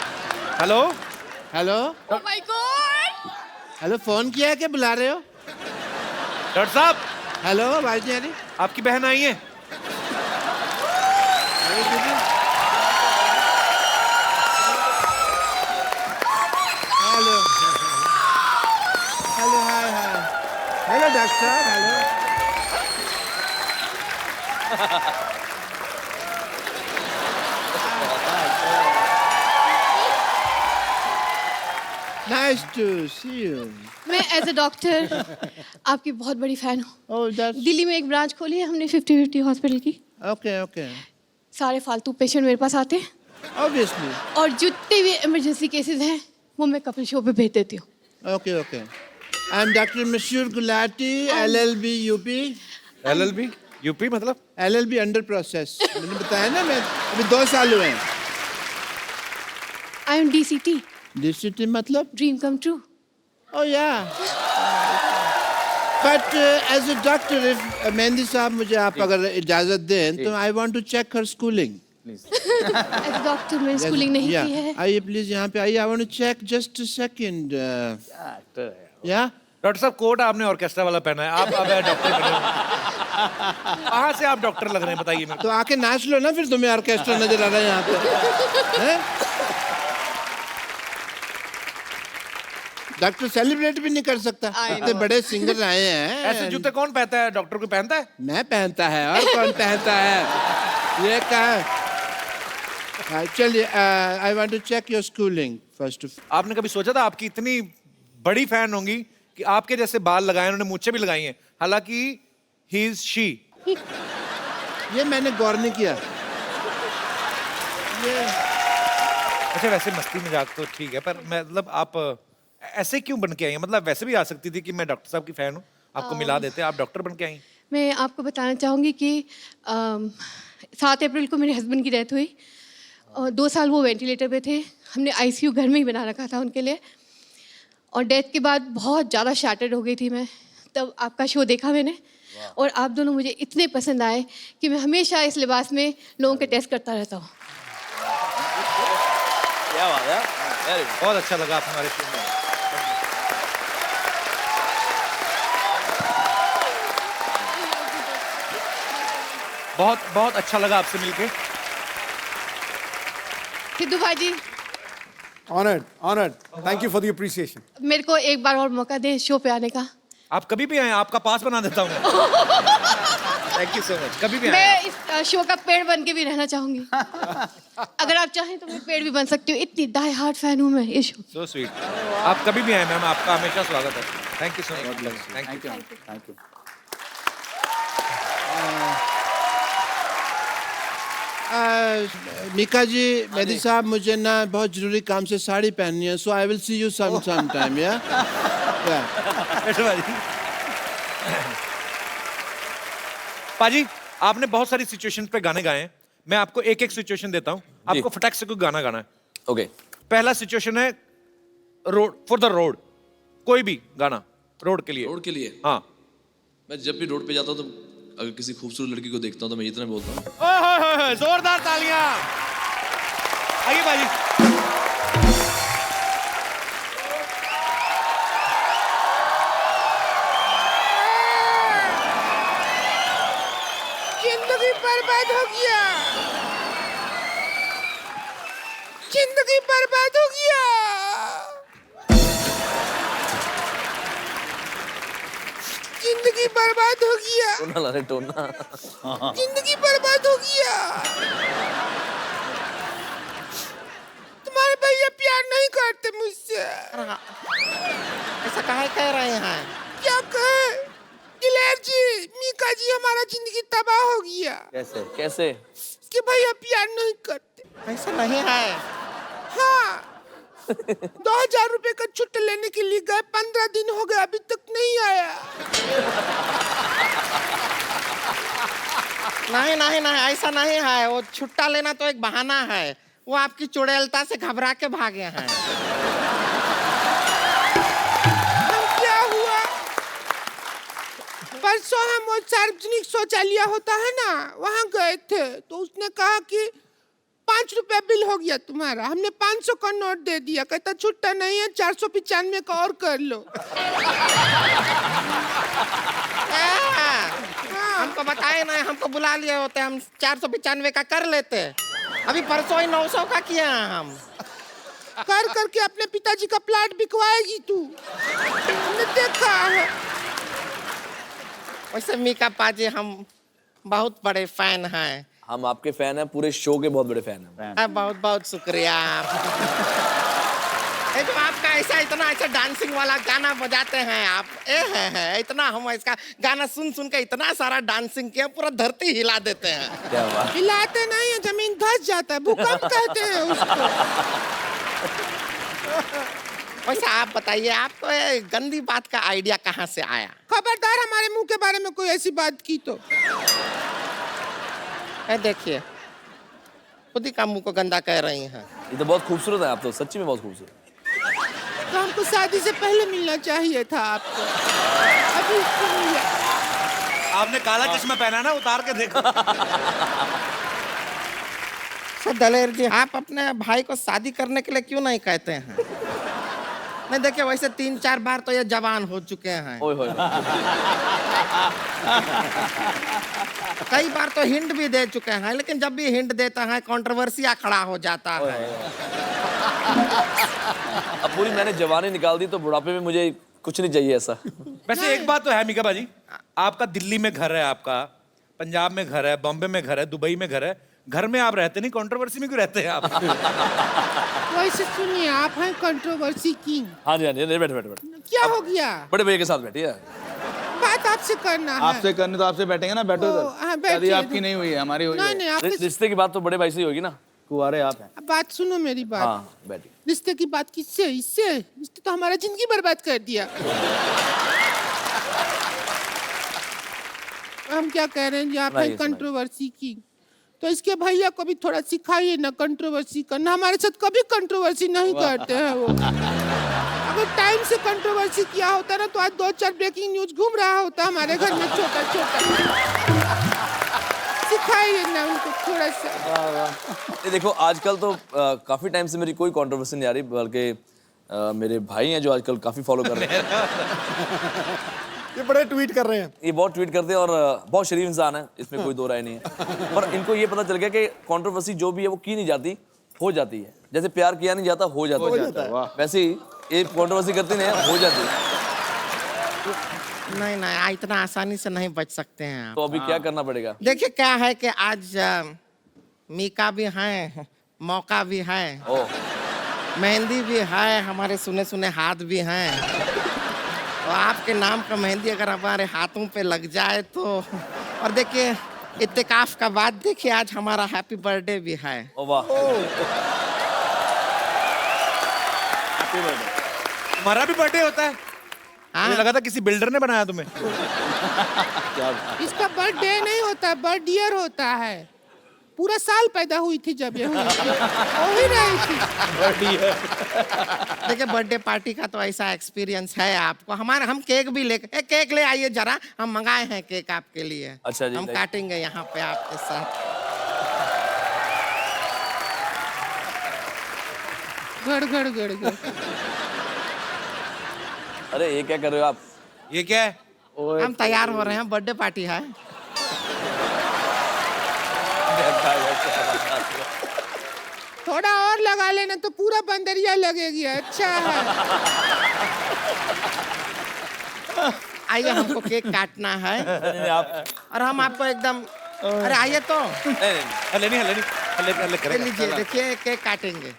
[SPEAKER 1] Hello
[SPEAKER 6] hello
[SPEAKER 11] oh my God.
[SPEAKER 6] Hello, phone किया है कि बुला रहे हो?
[SPEAKER 1] डॉक्टर साहब,
[SPEAKER 6] हेलो भाई जी,
[SPEAKER 1] आपकी बहन आई है।
[SPEAKER 6] Hello hello, hi hi, hello doctor, hello. Nice to see you.
[SPEAKER 11] मैं एज अ डॉक्टर आपकी बहुत बड़ी फैन हूँ।
[SPEAKER 6] Oh, that's
[SPEAKER 11] दिल्ली में एक ब्रांच खोली है हमने 50-50 हॉस्पिटल की।
[SPEAKER 6] okay.
[SPEAKER 11] सारे फालतू पेशेंट मेरे पास आते हैं
[SPEAKER 6] Obviously.
[SPEAKER 11] और जितने भी इमरजेंसी केसेस हैं वो मैं कपिल शो पे भेज देती हूँ।
[SPEAKER 6] Okay. I'm Dr. Mashur Gulati, LLB UP.
[SPEAKER 1] LLB UP मतलब?
[SPEAKER 6] LLB under process. मैंने बताया ना, मैं अभी 2 साल हुए हैं।
[SPEAKER 11] आई एम DCT,
[SPEAKER 6] DCT मतलब?
[SPEAKER 11] Dream come true.
[SPEAKER 6] Oh yeah. But as a doctor, if mehndi साहब मुझे आप अगर इजाजत दें तो I want to check her schooling.
[SPEAKER 11] As a doctor मैंने स्कूलिंग नहीं की है।
[SPEAKER 6] आइए प्लीज यहाँ पे आइए, I want to check just a second. Yeah.
[SPEAKER 1] Doctor साहब, कोट आपने ऑर्केस्ट्रा वाला पहना है, आप अब डॉक्टर बने हो। कहाँ से आप डॉक्टर लग रहे हैं बताइए मेरे
[SPEAKER 6] तो आके नाच लो ना, फिर तुम्हें ऑर्केस्ट्रा नजर आ रहा है यहाँ पे। हैं? डॉक्टर सेलिब्रेट भी नहीं कर सकता, इतने बड़े सिंगर आए हैं।
[SPEAKER 1] ऐसे जूते कौन पहनता है? डॉक्टर को पहनता है?
[SPEAKER 6] मैं पहनता है, और कौन पहनता है? ये कहा। चलिए, I want to check your schooling first.
[SPEAKER 1] आपने कभी सोचा था आपकी इतनी बड़ी फैन होंगी कि आपके जैसे बाल लगाए, उन्होंने मूछें भी लगाई हैं, हालांकि ही इज शी।
[SPEAKER 6] ये मैंने गौर नहीं किया। ये
[SPEAKER 1] अच्छा, वैसे मस्ती मजाक तो ठीक है, पर मतलब आप ऐसे क्यों बन के आई हैं? मतलब वैसे भी आ सकती थी कि मैं डॉक्टर साहब की फैन हूँ, आपको मिला देते, आप डॉक्टर बन के आई।
[SPEAKER 11] मैं आपको बताना चाहूँगी कि 7 अप्रैल को मेरे हस्बैंड की डेथ हुई और 2 साल वो वेंटिलेटर पे थे। हमने ICU घर में ही बना रखा था उनके लिए, और डेथ के बाद बहुत ज़्यादा शैटर्ड हो गई थी मैं। तब आपका शो देखा मैंने, और आप दोनों मुझे इतने पसंद आए कि मैं हमेशा इस लिबास में लोगों के टेस्ट करता रहता हूँ।
[SPEAKER 8] क्या बात है,
[SPEAKER 1] बहुत अच्छा लगा आप हमारे शो में। बहुत बहुत अच्छा लगा आपसे मिलके।
[SPEAKER 11] सिद्धू भाई,
[SPEAKER 2] Honored. Thank you for the appreciation.
[SPEAKER 11] मेरे को एक बार और मौका दे शो पे आने का।
[SPEAKER 1] आप कभी भी आए, आपका पास बना देता हूँ मैं। Thank you so much. कभी भी आए
[SPEAKER 11] मैं इस शो का पेड़ बन के भी रहना चाहूंगी। अगर आप चाहें तो मैं पेड़ भी बन सकती हूँ, इतनी डाई हार्ट फैन हूँ मैं इस शो।
[SPEAKER 1] So sweet. आप कभी भी आए मैम, आपका हमेशा स्वागत है। Thank you so much. Thank you.
[SPEAKER 9] Thank you.
[SPEAKER 6] Mika ji, Mehdi साहब, मुझे ना बहुत जरूरी काम से साड़ी पहननी है, so I will see you some time. या
[SPEAKER 1] पाजी, आपने बहुत सारी सिचुएशन पे गाने गाए हैं। मैं आपको एक एक सिचुएशन देता हूँ, आपको फटाक से कोई गाना गाना है।
[SPEAKER 8] ओके।
[SPEAKER 1] पहला सिचुएशन है रोड, फॉर द रोड, कोई भी गाना रोड के लिए।
[SPEAKER 8] रोड के लिए?
[SPEAKER 1] हाँ।
[SPEAKER 8] मैं जब भी रोड पे जाता हूँ तो अगर किसी खूबसूरत लड़की को देखता हूँ तो मैं इतना बोलता हूँ,
[SPEAKER 1] ओए जोरदार तालियां। आइए बाजी।
[SPEAKER 6] जिंदगी बर्बाद हो गया, जिंदगी बर्बाद हो गया, जिंदगी बर्बाद हो गया,
[SPEAKER 8] टोना ला रहे टोना।
[SPEAKER 6] जिंदगी बर्बाद हो गया। तुम्हारे भैया प्यार नहीं करते मुझसे। ऐसा काहे कह रहे हैं? क्या कहे? दिलेर जी, मीका जी, हमारा जिंदगी तबाह हो गया।
[SPEAKER 8] कैसे कैसे?
[SPEAKER 6] कि भैया प्यार नहीं करते। ऐसा नहीं है। हाँ। 2000 रुपए का छुट्टी लेने के लिए गए, 15 दिन हो गए, अभी तक नहीं आया।
[SPEAKER 12] नहीं नहीं नहीं, ऐसा नहीं है। वो छुट्टा लेना तो एक बहाना है। वो आपकी चुड़ैलता से घबरा के भागे हैं।
[SPEAKER 6] क्या हुआ? परसों हम वो सार्वजनिक शौचालय होता है ना, वहाँ गए थे, तो उसने कहा कि 5 रुपया बिल हो गया तुम्हारा। हमने 500 का नोट दे दिया, कहता छुट्टा नहीं है, 495 का और कर लो।
[SPEAKER 12] हमको बताए नहीं, हमको बुला लिए होते, हम 495 का कर लेते। अभी परसों ही 900 का किया हम।
[SPEAKER 6] कर करके अपने पिताजी का प्लाट बिकवाएगी तू, हमने देखा है।
[SPEAKER 12] वैसे मीका पाजी, हम बहुत बड़े फैन हैं।
[SPEAKER 8] हम आपके फैन हैं, पूरे शो के बहुत बड़े फैन हैं।
[SPEAKER 12] बहुत बहुत शुक्रिया। ये जो आपका ऐसा इतना अच्छा डांसिंग वाला गाना बजाते हैं आप, है इतना, हम इसका गाना सुन सुन के इतना सारा डांसिंग किया, पूरा धरती हिला देते हैं।
[SPEAKER 8] क्या बात?
[SPEAKER 6] हिलाते नहीं है, जमीन धस जाता है, भूकंप कहते हैं उसको।
[SPEAKER 12] वैसे आप बताइए, आपको ये गंदी बात का आइडिया कहाँ से आया?
[SPEAKER 6] खबरदार हमारे मुंह के बारे में कोई ऐसी बात की तो।
[SPEAKER 12] देखिए, खुद ही का मुंह को गंदा कह रही हैं।
[SPEAKER 8] ये तो बहुत खूबसूरत है आप तो, सच्ची में बहुत खूबसूरत।
[SPEAKER 6] तो हमको शादी से पहले मिलना चाहिए था आपको, अभी क्यों मिला?
[SPEAKER 1] आपने काला चश्मा पहना ना, उतार के देखो।
[SPEAKER 12] सर दलेर जी, आप अपने भाई को शादी करने के लिए क्यों नहीं कहते हैं? नहीं देखिए, वैसे 3-4 बार तो ये जवान हो चुके हैं।
[SPEAKER 8] ओए होए।
[SPEAKER 12] कई बार तो हिंट भी दे चुके हैं, लेकिन जब भी हिंट देता है कंट्रोवर्सिया खड़ा हो जाता है।
[SPEAKER 8] अब पूरी मैंने जवानी निकाल दी तो बुढ़ापे में मुझे कुछ नहीं चाहिए ऐसा।
[SPEAKER 1] वैसे एक बात तो है मीका बाजी, आपका दिल्ली में घर है, आपका पंजाब में घर है, बॉम्बे में घर है, दुबई में घर है, घर में आप रहते नहीं, कंट्रोवर्सी में क्यों रहते हैं आप?
[SPEAKER 6] वैसे सुनिए, आप हैं कंट्रोवर्सी किंग।
[SPEAKER 8] हाँ जी हाँ जी, बैठ बैठ बैठ।
[SPEAKER 6] क्या हो गया?
[SPEAKER 8] बड़े भैया के साथ बैठिए।
[SPEAKER 6] बात आपसे करना है।
[SPEAKER 9] आपसे करने तो आपसे बैठेंगे ना, बैठो
[SPEAKER 6] हाँ,
[SPEAKER 9] इधर।
[SPEAKER 6] बैठिए
[SPEAKER 9] शादी आपकी
[SPEAKER 6] इधर।
[SPEAKER 9] नहीं हुई है, हमारी हुई
[SPEAKER 6] नहीं
[SPEAKER 9] है।
[SPEAKER 6] नहीं, आपके
[SPEAKER 8] रिश्ते की बात तो बड़े भाई से ही होगी ना।
[SPEAKER 9] कुंवारे आप हैं।
[SPEAKER 6] बात सुनो मेरी बात।
[SPEAKER 8] हाँ बैठिए।
[SPEAKER 6] रिश्ते की बात किससे? इससे? इसने तो हमारा जिंदगी बर्बाद कर दिया। हम क्या कह रहे हैं जी, आप हैं कंट्रोवर्सी की, तो इसके भैया को भी थोड़ा सिखाइए ना कंट्रोवर्सी करना। हमारे साथ कभी कंट्रोवर्सी नहीं करते हैं वो। अगर टाइम से कंट्रोवर्सी किया होता ना, तो आज 2-4 ब्रेकिंग न्यूज घूम रहा होता हमारे घर में, छोटा छोटा। सिखाइए ना उनको थोड़ा सा।
[SPEAKER 8] ये देखो, आजकल तो काफी टाइम से मेरी कोई कंट्रोवर्सी नहीं आ रही, बल्कि मेरे भाई हैं जो आजकल काफी फॉलो कर रहे हैं।
[SPEAKER 2] ये बड़े ट्वीट कर रहे हैं।
[SPEAKER 8] ये बहुत ट्वीट करते हैं और बहुत शरीफ इंसान है, इसमें कोई दो राय नहीं है। पर इनको ये पता चल गया कि कंट्रोवर्सी जो भी है वो की नहीं जाती, हो जाती है। जैसे प्यार किया नहीं जाता, हो जाता है। वैसे ही ये कंट्रोवर्सी करती नहीं है, हो जाती है।
[SPEAKER 12] नहीं नहीं, इतना आसानी से नहीं बच सकते हैं आप।
[SPEAKER 8] तो अभी क्या करना पड़ेगा?
[SPEAKER 12] देखिए क्या है कि आज मीका भी है, मौका भी है,
[SPEAKER 8] ओ
[SPEAKER 12] मेहंदी भी है, हमारे सुने सुने हाथ भी हैं। तो आपके नाम का मेहंदी अगर हमारे हाथों पे लग जाए तो, और देखिए इत्तेकाफ का बाद देखिए आज हमारा हैप्पी बर्थडे भी है।
[SPEAKER 8] ओ वाह,
[SPEAKER 1] तुम्हारा भी बर्थडे होता है?
[SPEAKER 12] हाँ।
[SPEAKER 1] मुझे लगा था किसी बिल्डर ने बनाया तुम्हें।
[SPEAKER 5] इसका बर्थडे नहीं होता, बर्थ ईयर होता है। पूरा साल पैदा हुई थी जब ये हुई थी, हो ही रही थी।
[SPEAKER 12] देखिए बर्थडे पार्टी का तो ऐसा एक्सपीरियंस है आपको। हमारे हम केक भी ले, केक ले आइए जरा, हम मंगाए हैं केक आपके लिए।
[SPEAKER 8] अच्छा जी,
[SPEAKER 12] हम काटेंगे यहाँ पे आपके साथ।
[SPEAKER 5] गड़ गड़ गड़ गड़।
[SPEAKER 8] अरे ये क्या कर रहे हो आप?
[SPEAKER 1] ये क्या है?
[SPEAKER 12] हम तैयार हो रहे हैं, बर्थडे पार्टी है।
[SPEAKER 5] थोड़ा और लगा लेना तो पूरा बंदरिया लगेगी। अच्छा है।
[SPEAKER 12] आइए हमको केक काटना है
[SPEAKER 8] आप
[SPEAKER 12] और हम आपको एकदम, अरे आइए तो
[SPEAKER 1] हले
[SPEAKER 12] लीजिए, देखिए केक काटेंगे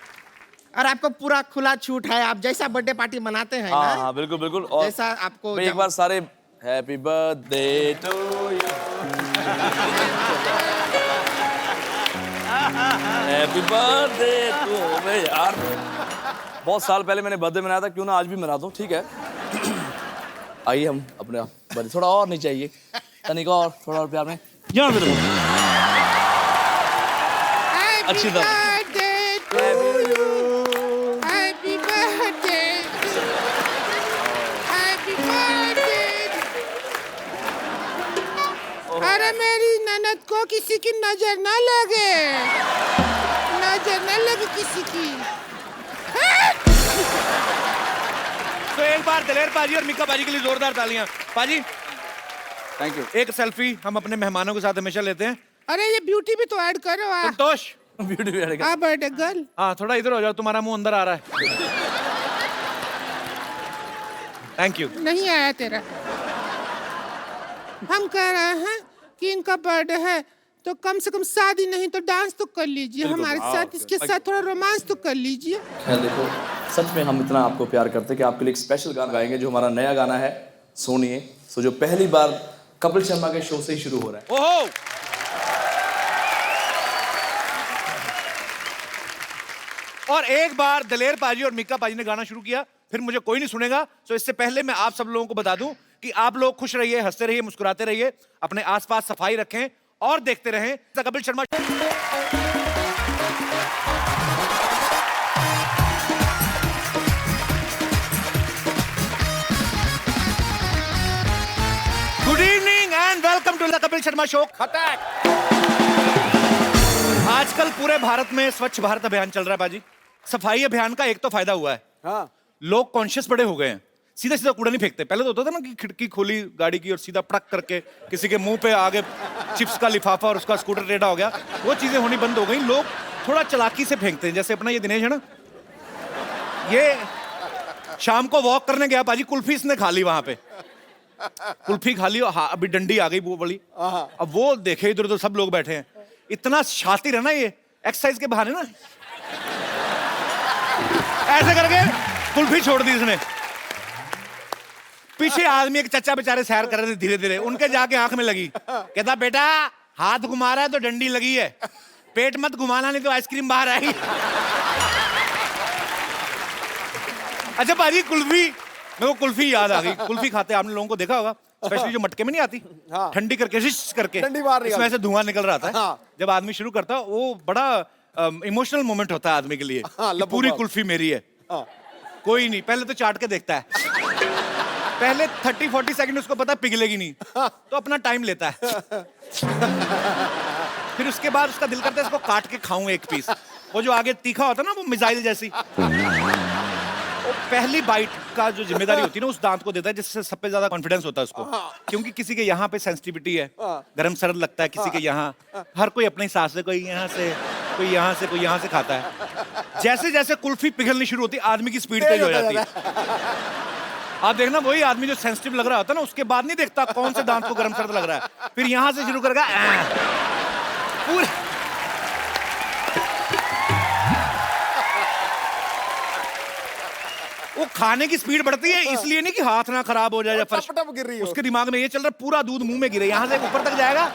[SPEAKER 12] और आपको पूरा खुला छूट है। आप जैसा बर्थडे पार्टी मनाते हैं
[SPEAKER 8] हाँ
[SPEAKER 12] ना,
[SPEAKER 8] हाँ बिल्कुल बिल्कुल। और
[SPEAKER 12] जैसा आपको
[SPEAKER 8] भाई एक बार सारे happy birthday to you, happy birthday to मैं यार बहुत साल पहले मैंने बर्थडे मनाया था, क्यों ना आज भी मना दूं, ठीक है? आइए हम अपने बर्थडे थोड़ा और नहीं चाहिए, तनिक और, थोड़ा और प्यार में यहाँ पे अच्छी तरह।
[SPEAKER 5] Happy birthday, happy birthday. अरे मेरी ननद को किसी की नजर ना लगे, नजर ना लगे किसी की।
[SPEAKER 1] तो एक बार दलेर पाजी और मिका पाजी के लिए जोरदार तालियां। पाजी
[SPEAKER 9] थैंक यू।
[SPEAKER 1] एक सेल्फी हम अपने मेहमानों के साथ हमेशा लेते हैं।
[SPEAKER 5] अरे ये ब्यूटी भी तो ऐड करो।
[SPEAKER 1] संतोष,
[SPEAKER 8] ब्यूटी भी आएगा।
[SPEAKER 5] Birthday girl.
[SPEAKER 1] हाँ थोड़ा इधर हो जाओ, तुम्हारा मुंह अंदर आ रहा है। Thank you.
[SPEAKER 5] नहीं आया तेरा। हम कह रहे हैं कि इनका बर्थडे है तो कम से कम शादी नहीं तो डांस तो कर लीजिए हमारे साथ, इसके साथ थोड़ा रोमांस तो कर लीजिए।
[SPEAKER 8] खैर देखो, सच में हम इतना आपको प्यार करते हैं कि आपके लिए एक स्पेशल गाना गाएंगे जो हमारा नया गाना है, सुनिए। सो जो पहली बार कपिल शर्मा के शो से ही शुरू हो रहा है।
[SPEAKER 1] ओहो, और एक बार दलेर पाजी और मिका पाजी ने गाना शुरू किया, फिर मुझे कोई नहीं सुनेगा। तो इससे पहले मैं आप सब लोगों को बता दूं कि आप लोग खुश रहिए, हंसते रहिए, मुस्कुराते रहिए, अपने आसपास सफाई रखें और देखते रहें Kapil Sharma. Good evening and welcome to the Kapil Sharma show. खतक। आजकल पूरे भारत में स्वच्छ भारत अभियान चल रहा है बाजी। सफाई अभियान का एक तो फायदा हुआ है,
[SPEAKER 2] हाँ।
[SPEAKER 1] लोग कॉन्शियस बड़े हो गए हैं, सीधा सीधा कूड़ा नहीं फेंकते। पहले तो होता था ना कि खिड़की खोली गाड़ी की और सीधा पटक करके किसी के मुंह पे आगे चिप्स का लिफाफा और उसका स्कूटर टेढ़ा हो गया। वो चीजें होनी बंद हो गई, लोग थोड़ा चालाकी से फेंकते हैं। जैसे अपना ये दिनेश है ना, ये शाम को वॉक करने गया पाजी, कुल्फी इसने खा ली वहां पे, कुल्फी खा ली और हाँ अभी डंडी आ गई वो बड़ी। अब वो देखे इधर उधर सब लोग बैठे हैं, इतना शातिर है ना ये, एक्सरसाइज के बहाने ना ऐसे करके कुल्फी छोड़ दी इसने। पीछे आदमी एक चचा बेचारे सैर कर रहे थे धीरे धीरे, उनके जाके आंख में लगी, कहता बेटा हाथ घुमा रहा है तो डंडी लगी है, पेट मत घुमाना नहीं तो आइसक्रीम बाहर आएगी। अच्छा बाजी कुल्फी, मेरे को कुल्फी याद आ गई। कुल्फी खाते आपने लोगों को देखा होगा, स्पेशली जो मटके में नहीं आती,
[SPEAKER 2] हाँ।
[SPEAKER 1] ठंडी करके रिश करके
[SPEAKER 2] ठंडी बाहर निकाल,
[SPEAKER 1] इसमें से धुआं निकल रहा था।
[SPEAKER 2] हाँ।
[SPEAKER 1] जब आदमी शुरू करता है वो बड़ा इमोशनल मोमेंट होता है आदमी के लिए।
[SPEAKER 2] हाँ,
[SPEAKER 1] कि पूरी कुल्फी मेरी है।
[SPEAKER 2] हाँ।
[SPEAKER 1] कोई नहीं, पहले तो चाट के देखता है, पहले 30-40 सेकंड उसको पता पिघलेगी नहीं, तो अपना टाइम लेता है। फिर उसके बाद उसका दिल करता है इसको काट के खाऊं एक पीस। वो जो आगे तीखा होता है ना, वो मिसाइल जैसी, वो पहली बाइट का जो जिम्मेदारी होती है ना उस दांत को देता है, जिससे सबसे ज्यादा कॉन्फिडेंस होता है उसको। क्योंकि किसी के यहाँ पे सेंसिटिविटी है, गर्म सर्द लगता है, किसी के यहाँ, हर कोई अपने हिसाब से, कोई यहाँ से, कोई यहाँ से, कोई यहाँ से खाता है। जैसे जैसे कुल्फी पिघलनी शुरू होती है आदमी की स्पीड तेज हो जाती है। आप देखना वही आदमी जो सेंसिटिव लग रहा होता है ना, उसके बाद नहीं देखता कौन से दांत को गर्म सर्द लग रहा है, फिर यहां से शुरू करेगा पूरे। वो खाने की स्पीड बढ़ती है इसलिए नहीं कि हाथ ना खराब हो जाए या फर्श
[SPEAKER 2] टप गिर रही हो।
[SPEAKER 1] उसके दिमाग में ये चल रहा है पूरा दूध मुंह में गिरे, यहां से ऊपर तक जाएगा,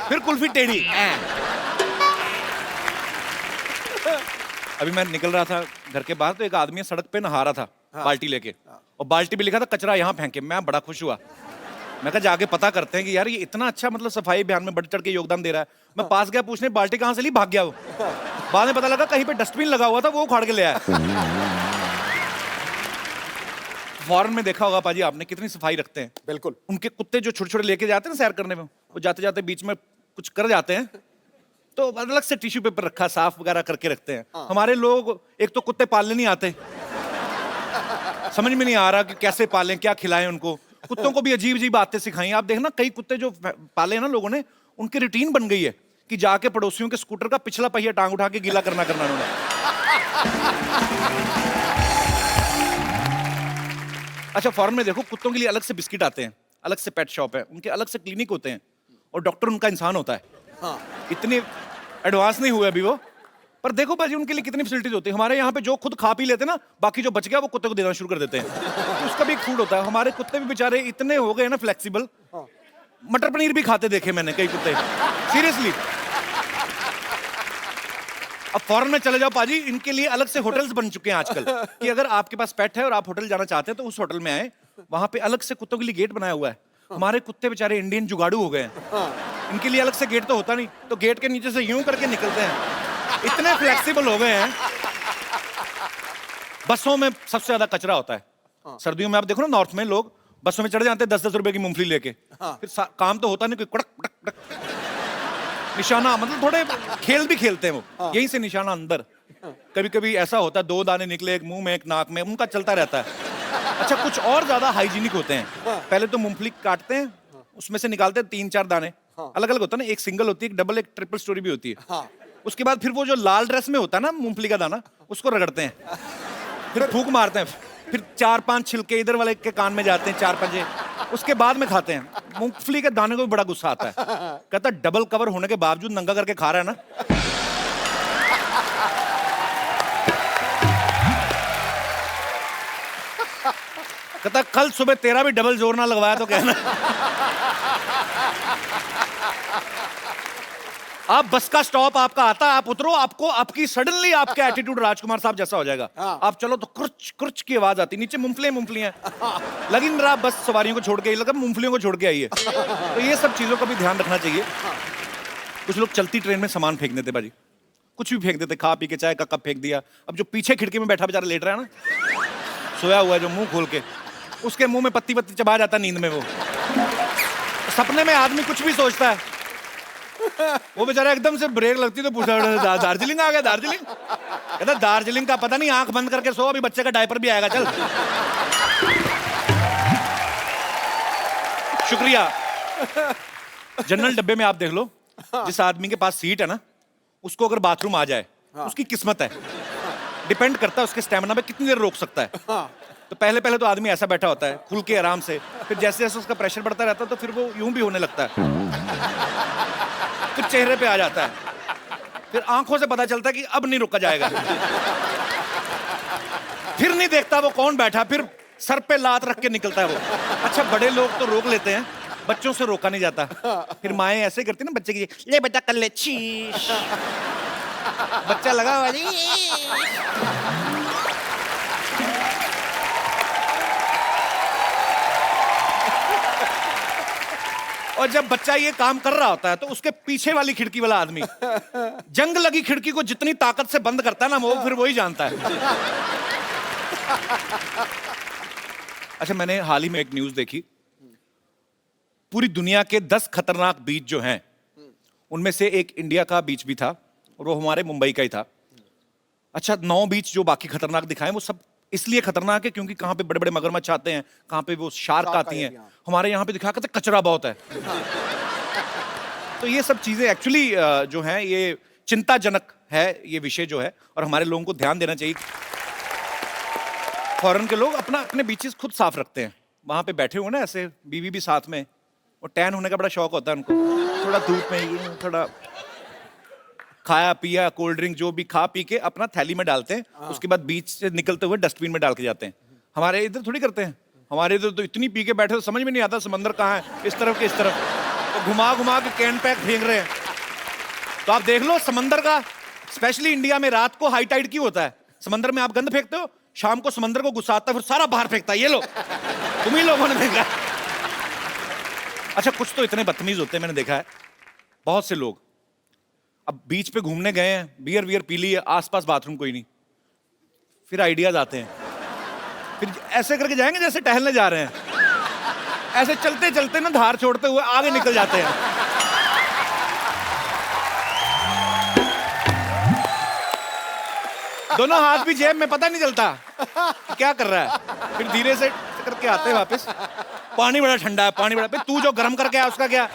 [SPEAKER 1] फिर कुल्फी टेढ़ी। अभी मैं निकल रहा था घर के बाहर तो एक आदमी सड़क पे नहा रहा था बाल्टी लेके, और बाल्टी पे लिखा था कचरा यहाँ फेंके। मैं बड़ा खुश हुआ, मैं कहा जाके पता करते हैं कि यार ये इतना अच्छा मतलब सफाई अभियान में बढ़ चढ़ के योगदान दे रहा है। मैं पास गया पूछने बाल्टी कहाँ से ली, भाग गया वो। बाद में पता लगा कहीं पे डस्टबिन लगा हुआ था, वो उखाड़ के ले आया। फॉरेन में देखा होगा पाजी आपने कितनी सफाई रखते हैं।
[SPEAKER 2] बिल्कुल।
[SPEAKER 1] उनके कुत्ते जो छोटे छोटे लेके जाते हैं ना सैर करने में, वो जाते जाते बीच में कुछ कर जाते हैं तो अलग से टिश्यू पेपर रखा साफ वगैरह करके रखते हैं। हमारे लोग एक तो कुत्ते पालने नहीं आते, समझ में नहीं आ रहा कि कैसे पालें, क्या खिलाएं उनको। कुत्तों को भी अजीब अजीब बातें सिखाई। आप देखना कई कुत्ते जो पाले हैं ना लोगों ने, उनकी रूटीन बन गई है कि जाके पड़ोसियों के स्कूटर का पिछला पहिया टांग उठा के गीला करना उन्होंने। अच्छा फॉरेन में देखो कुत्तों के लिए अलग से बिस्किट आते हैं, अलग से पेट शॉप है, उनके अलग से क्लिनिक होते हैं, और डॉक्टर उनका इंसान होता है। इतने एडवांस नहीं हुए अभी वो, पर देखो भाजी उनके लिए कितनी फैसिलिटीज होती है। हमारे यहाँ पे जो खुद खा पी लेते हैं ना, बाकी जो बच गया वो कुत्ते को देना शुरू कर देते हैं, तो उसका भी एक फूड होता है। हमारे कुत्ते भी बेचारे इतने हो गए ना फ्लेक्सिबल, मटर पनीर भी खाते देखे मैंने कई कुत्ते, सीरियसली। अब फॉरेन में चले जाओ पाजी, इनके लिए अलग से होटल्स बन चुके हैं आजकल कि अगर आपके पास पेट है और आप होटल जाना चाहते हैं तो उस होटल में आए, वहां पे अलग से कुत्तों के लिए गेट बनाया हुआ है। हमारे कुत्ते बेचारे इंडियन जुगाड़ू हो गए हैं, इनके लिए अलग से गेट तो होता नहीं, तो गेट के नीचे से यूं करके निकलते हैं, इतने फ्लेक्सिबल हो गए हैं। बसों में सबसे ज्यादा कचरा होता है सर्दियों में। आप देखो ना नॉर्थ में लोग बसों में चढ़ जाते हैं 10-10 रुपए की मूंगफली लेके, फिर काम तो होता नहीं, कोई कड़क कड़क कड़क निशाना, मतलब थोड़े खेल भी खेलते हैं वो, यहीं से निशाना अंदर। कभी कभी ऐसा होता है 2 दाने निकले, एक मुंह में एक नाक में, उनका चलता रहता है। अच्छा कुछ और ज्यादा हाइजीनिक होते हैं। पहले तो मूंगफली काटते हैं, उसमें से निकालते हैं 3-4 दाने, अलग अलग होता है ना, एक सिंगल होती है, एक डबल, एक ट्रिपल स्टोरी भी होती है। उसके बाद फिर वो जो लाल ड्रेस में होता है ना मूंगफली का दाना, उसको रगड़ते हैं, फिर फूंक मारते हैं, फिर 4-5 छिलके इधर वाले के कान में जाते हैं, 4 पंजे, उसके बाद में खाते हैं। मूंगफली के दाने को भी बड़ा गुस्सा आता है, कहता डबल कवर होने के बावजूद नंगा करके खा रहा है ना। कहता कल सुबह तेरा भी डबल जोर ना लगवाया तो कहना। आप बस का स्टॉप आपका आता है, आप उतरो, आपको आपकी सडनली आपका एटीट्यूड राजकुमार साहब जैसा हो जाएगा। आप चलो तो कुर्च कुर्च की आवाज आती, नीचे मूंगफलियां लगी रहा, बस सवारियों को छोड़ के लगा मूंगफलियों को छोड़ के आई है। तो ये सब चीजों का भी ध्यान रखना चाहिए। कुछ लोग चलती ट्रेन में सामान फेंक देते बाजी, कुछ भी फेंक देते, खा पी के चाय का कप फेंक दिया। अब जो पीछे खिड़की में बैठा बेचारा लेट रहा है ना, सोया हुआ है जो मुंह खोल के, उसके मुंह में पत्ती पत्ती चबा जाता नींद में। वो सपने में आदमी कुछ भी सोचता है, वो बेचारा एकदम से ब्रेक लगती तो पूछा दार्जिलिंग आ गया, दार्जिलिंग? कहता दार्जिलिंग का पता नहीं, आंख बंद करके सो, अभी बच्चे का डायपर भी आएगा, चल। शुक्रिया। जनरल डब्बे में आप देख लो, जिस आदमी के पास सीट है ना, उसको अगर बाथरूम आ जाए उसकी किस्मत है। डिपेंड करता है उसके स्टेमिना पे कितनी देर रोक सकता है। तो पहले पहले तो आदमी ऐसा बैठा होता है खुल के आराम से, फिर जैसे जैसे उसका प्रेशर बढ़ता रहता है तो फिर वो यूं भी होने लगता है, फिर चेहरे पे आ जाता है, फिर आंखों से पता चलता है कि अब नहीं रुका जाएगा, फिर नहीं देखता वो कौन बैठा, फिर सर पे लात रख के निकलता है वो। अच्छा बड़े लोग तो रोक लेते हैं, बच्चों से रोका नहीं जाता। फिर माएं ऐसे करती ना बच्चे की, ले बेटा कर ले, शीश, बच्चा लगा हुआ जी। और जब बच्चा ये काम कर रहा होता है तो उसके पीछे वाली खिड़की वाला आदमी जंग लगी खिड़की को जितनी ताकत से बंद करता है ना, वो फिर वही जानता है। अच्छा मैंने हाल ही में एक न्यूज देखी, पूरी दुनिया के 10 खतरनाक बीच जो हैं उनमें से एक इंडिया का बीच भी था और वो हमारे मुंबई का ही था। अच्छा 9 बीच जो बाकी खतरनाक दिखाए वो सब इसलिए खतरनाक है क्योंकि कहाँ पे बड़े बड़े मगरमच्छ आते हैं, कहाँ पे वो शार्क आती हैं। हमारे यहाँ पे दिखा करते कचरा बहुत है। तो ये सब चीजें एक्चुअली जो हैं ये चिंताजनक है ये विषय जो है, और हमारे लोगों को ध्यान देना चाहिए। फॉरेन के लोग अपना अपने बीचेस खुद साफ रखते हैं। वहां पे बैठे हुए ना ऐसे, बीवी भी साथ में, और टैन होने का बड़ा शौक होता है उनको। थोड़ा धूप में ये थोड़ा खाया पिया, कोल्ड ड्रिंक जो भी खा पी के अपना थैली में डालते हैं, उसके बाद बीच से निकलते हुए डस्टबिन में डाल के जाते हैं। हमारे इधर थोड़ी करते हैं। हमारे इधर तो इतनी पी के बैठे तो समझ में नहीं आता समंदर कहाँ है, इस तरफ के इस तरफ, तो घुमा घुमा के कैन पैक फेंक रहे हैं। तो आप देख लो समंदर का, स्पेशली इंडिया में रात को हाई टाइड क्यों होता है? समंदर में आप गंद फेंकते हो, शाम को समंदर को गुस्सा आता है, फिर सारा बाहर फेंकता है। ये लो, तुम ही लोगों ने फेंका। अच्छा, कुछ तो इतने बदतमीज होते हैं, मैंने देखा है। बहुत से लोग अब बीच पे घूमने गए हैं, बियर वियर पी ली है, आसपास बाथरूम कोई नहीं, फिर आइडियाज आते हैं, फिर ऐसे करके जाएंगे जैसे टहलने जा रहे हैं, ऐसे चलते चलते ना धार छोड़ते हुए आगे निकल जाते हैं। दोनों हाथ भी जेब में, पता नहीं चलता कि क्या कर रहा है। फिर धीरे से करके आते हैं वापस, पानी बड़ा ठंडा है, पानी बड़ा, तू जो गर्म करके आया उसका क्या?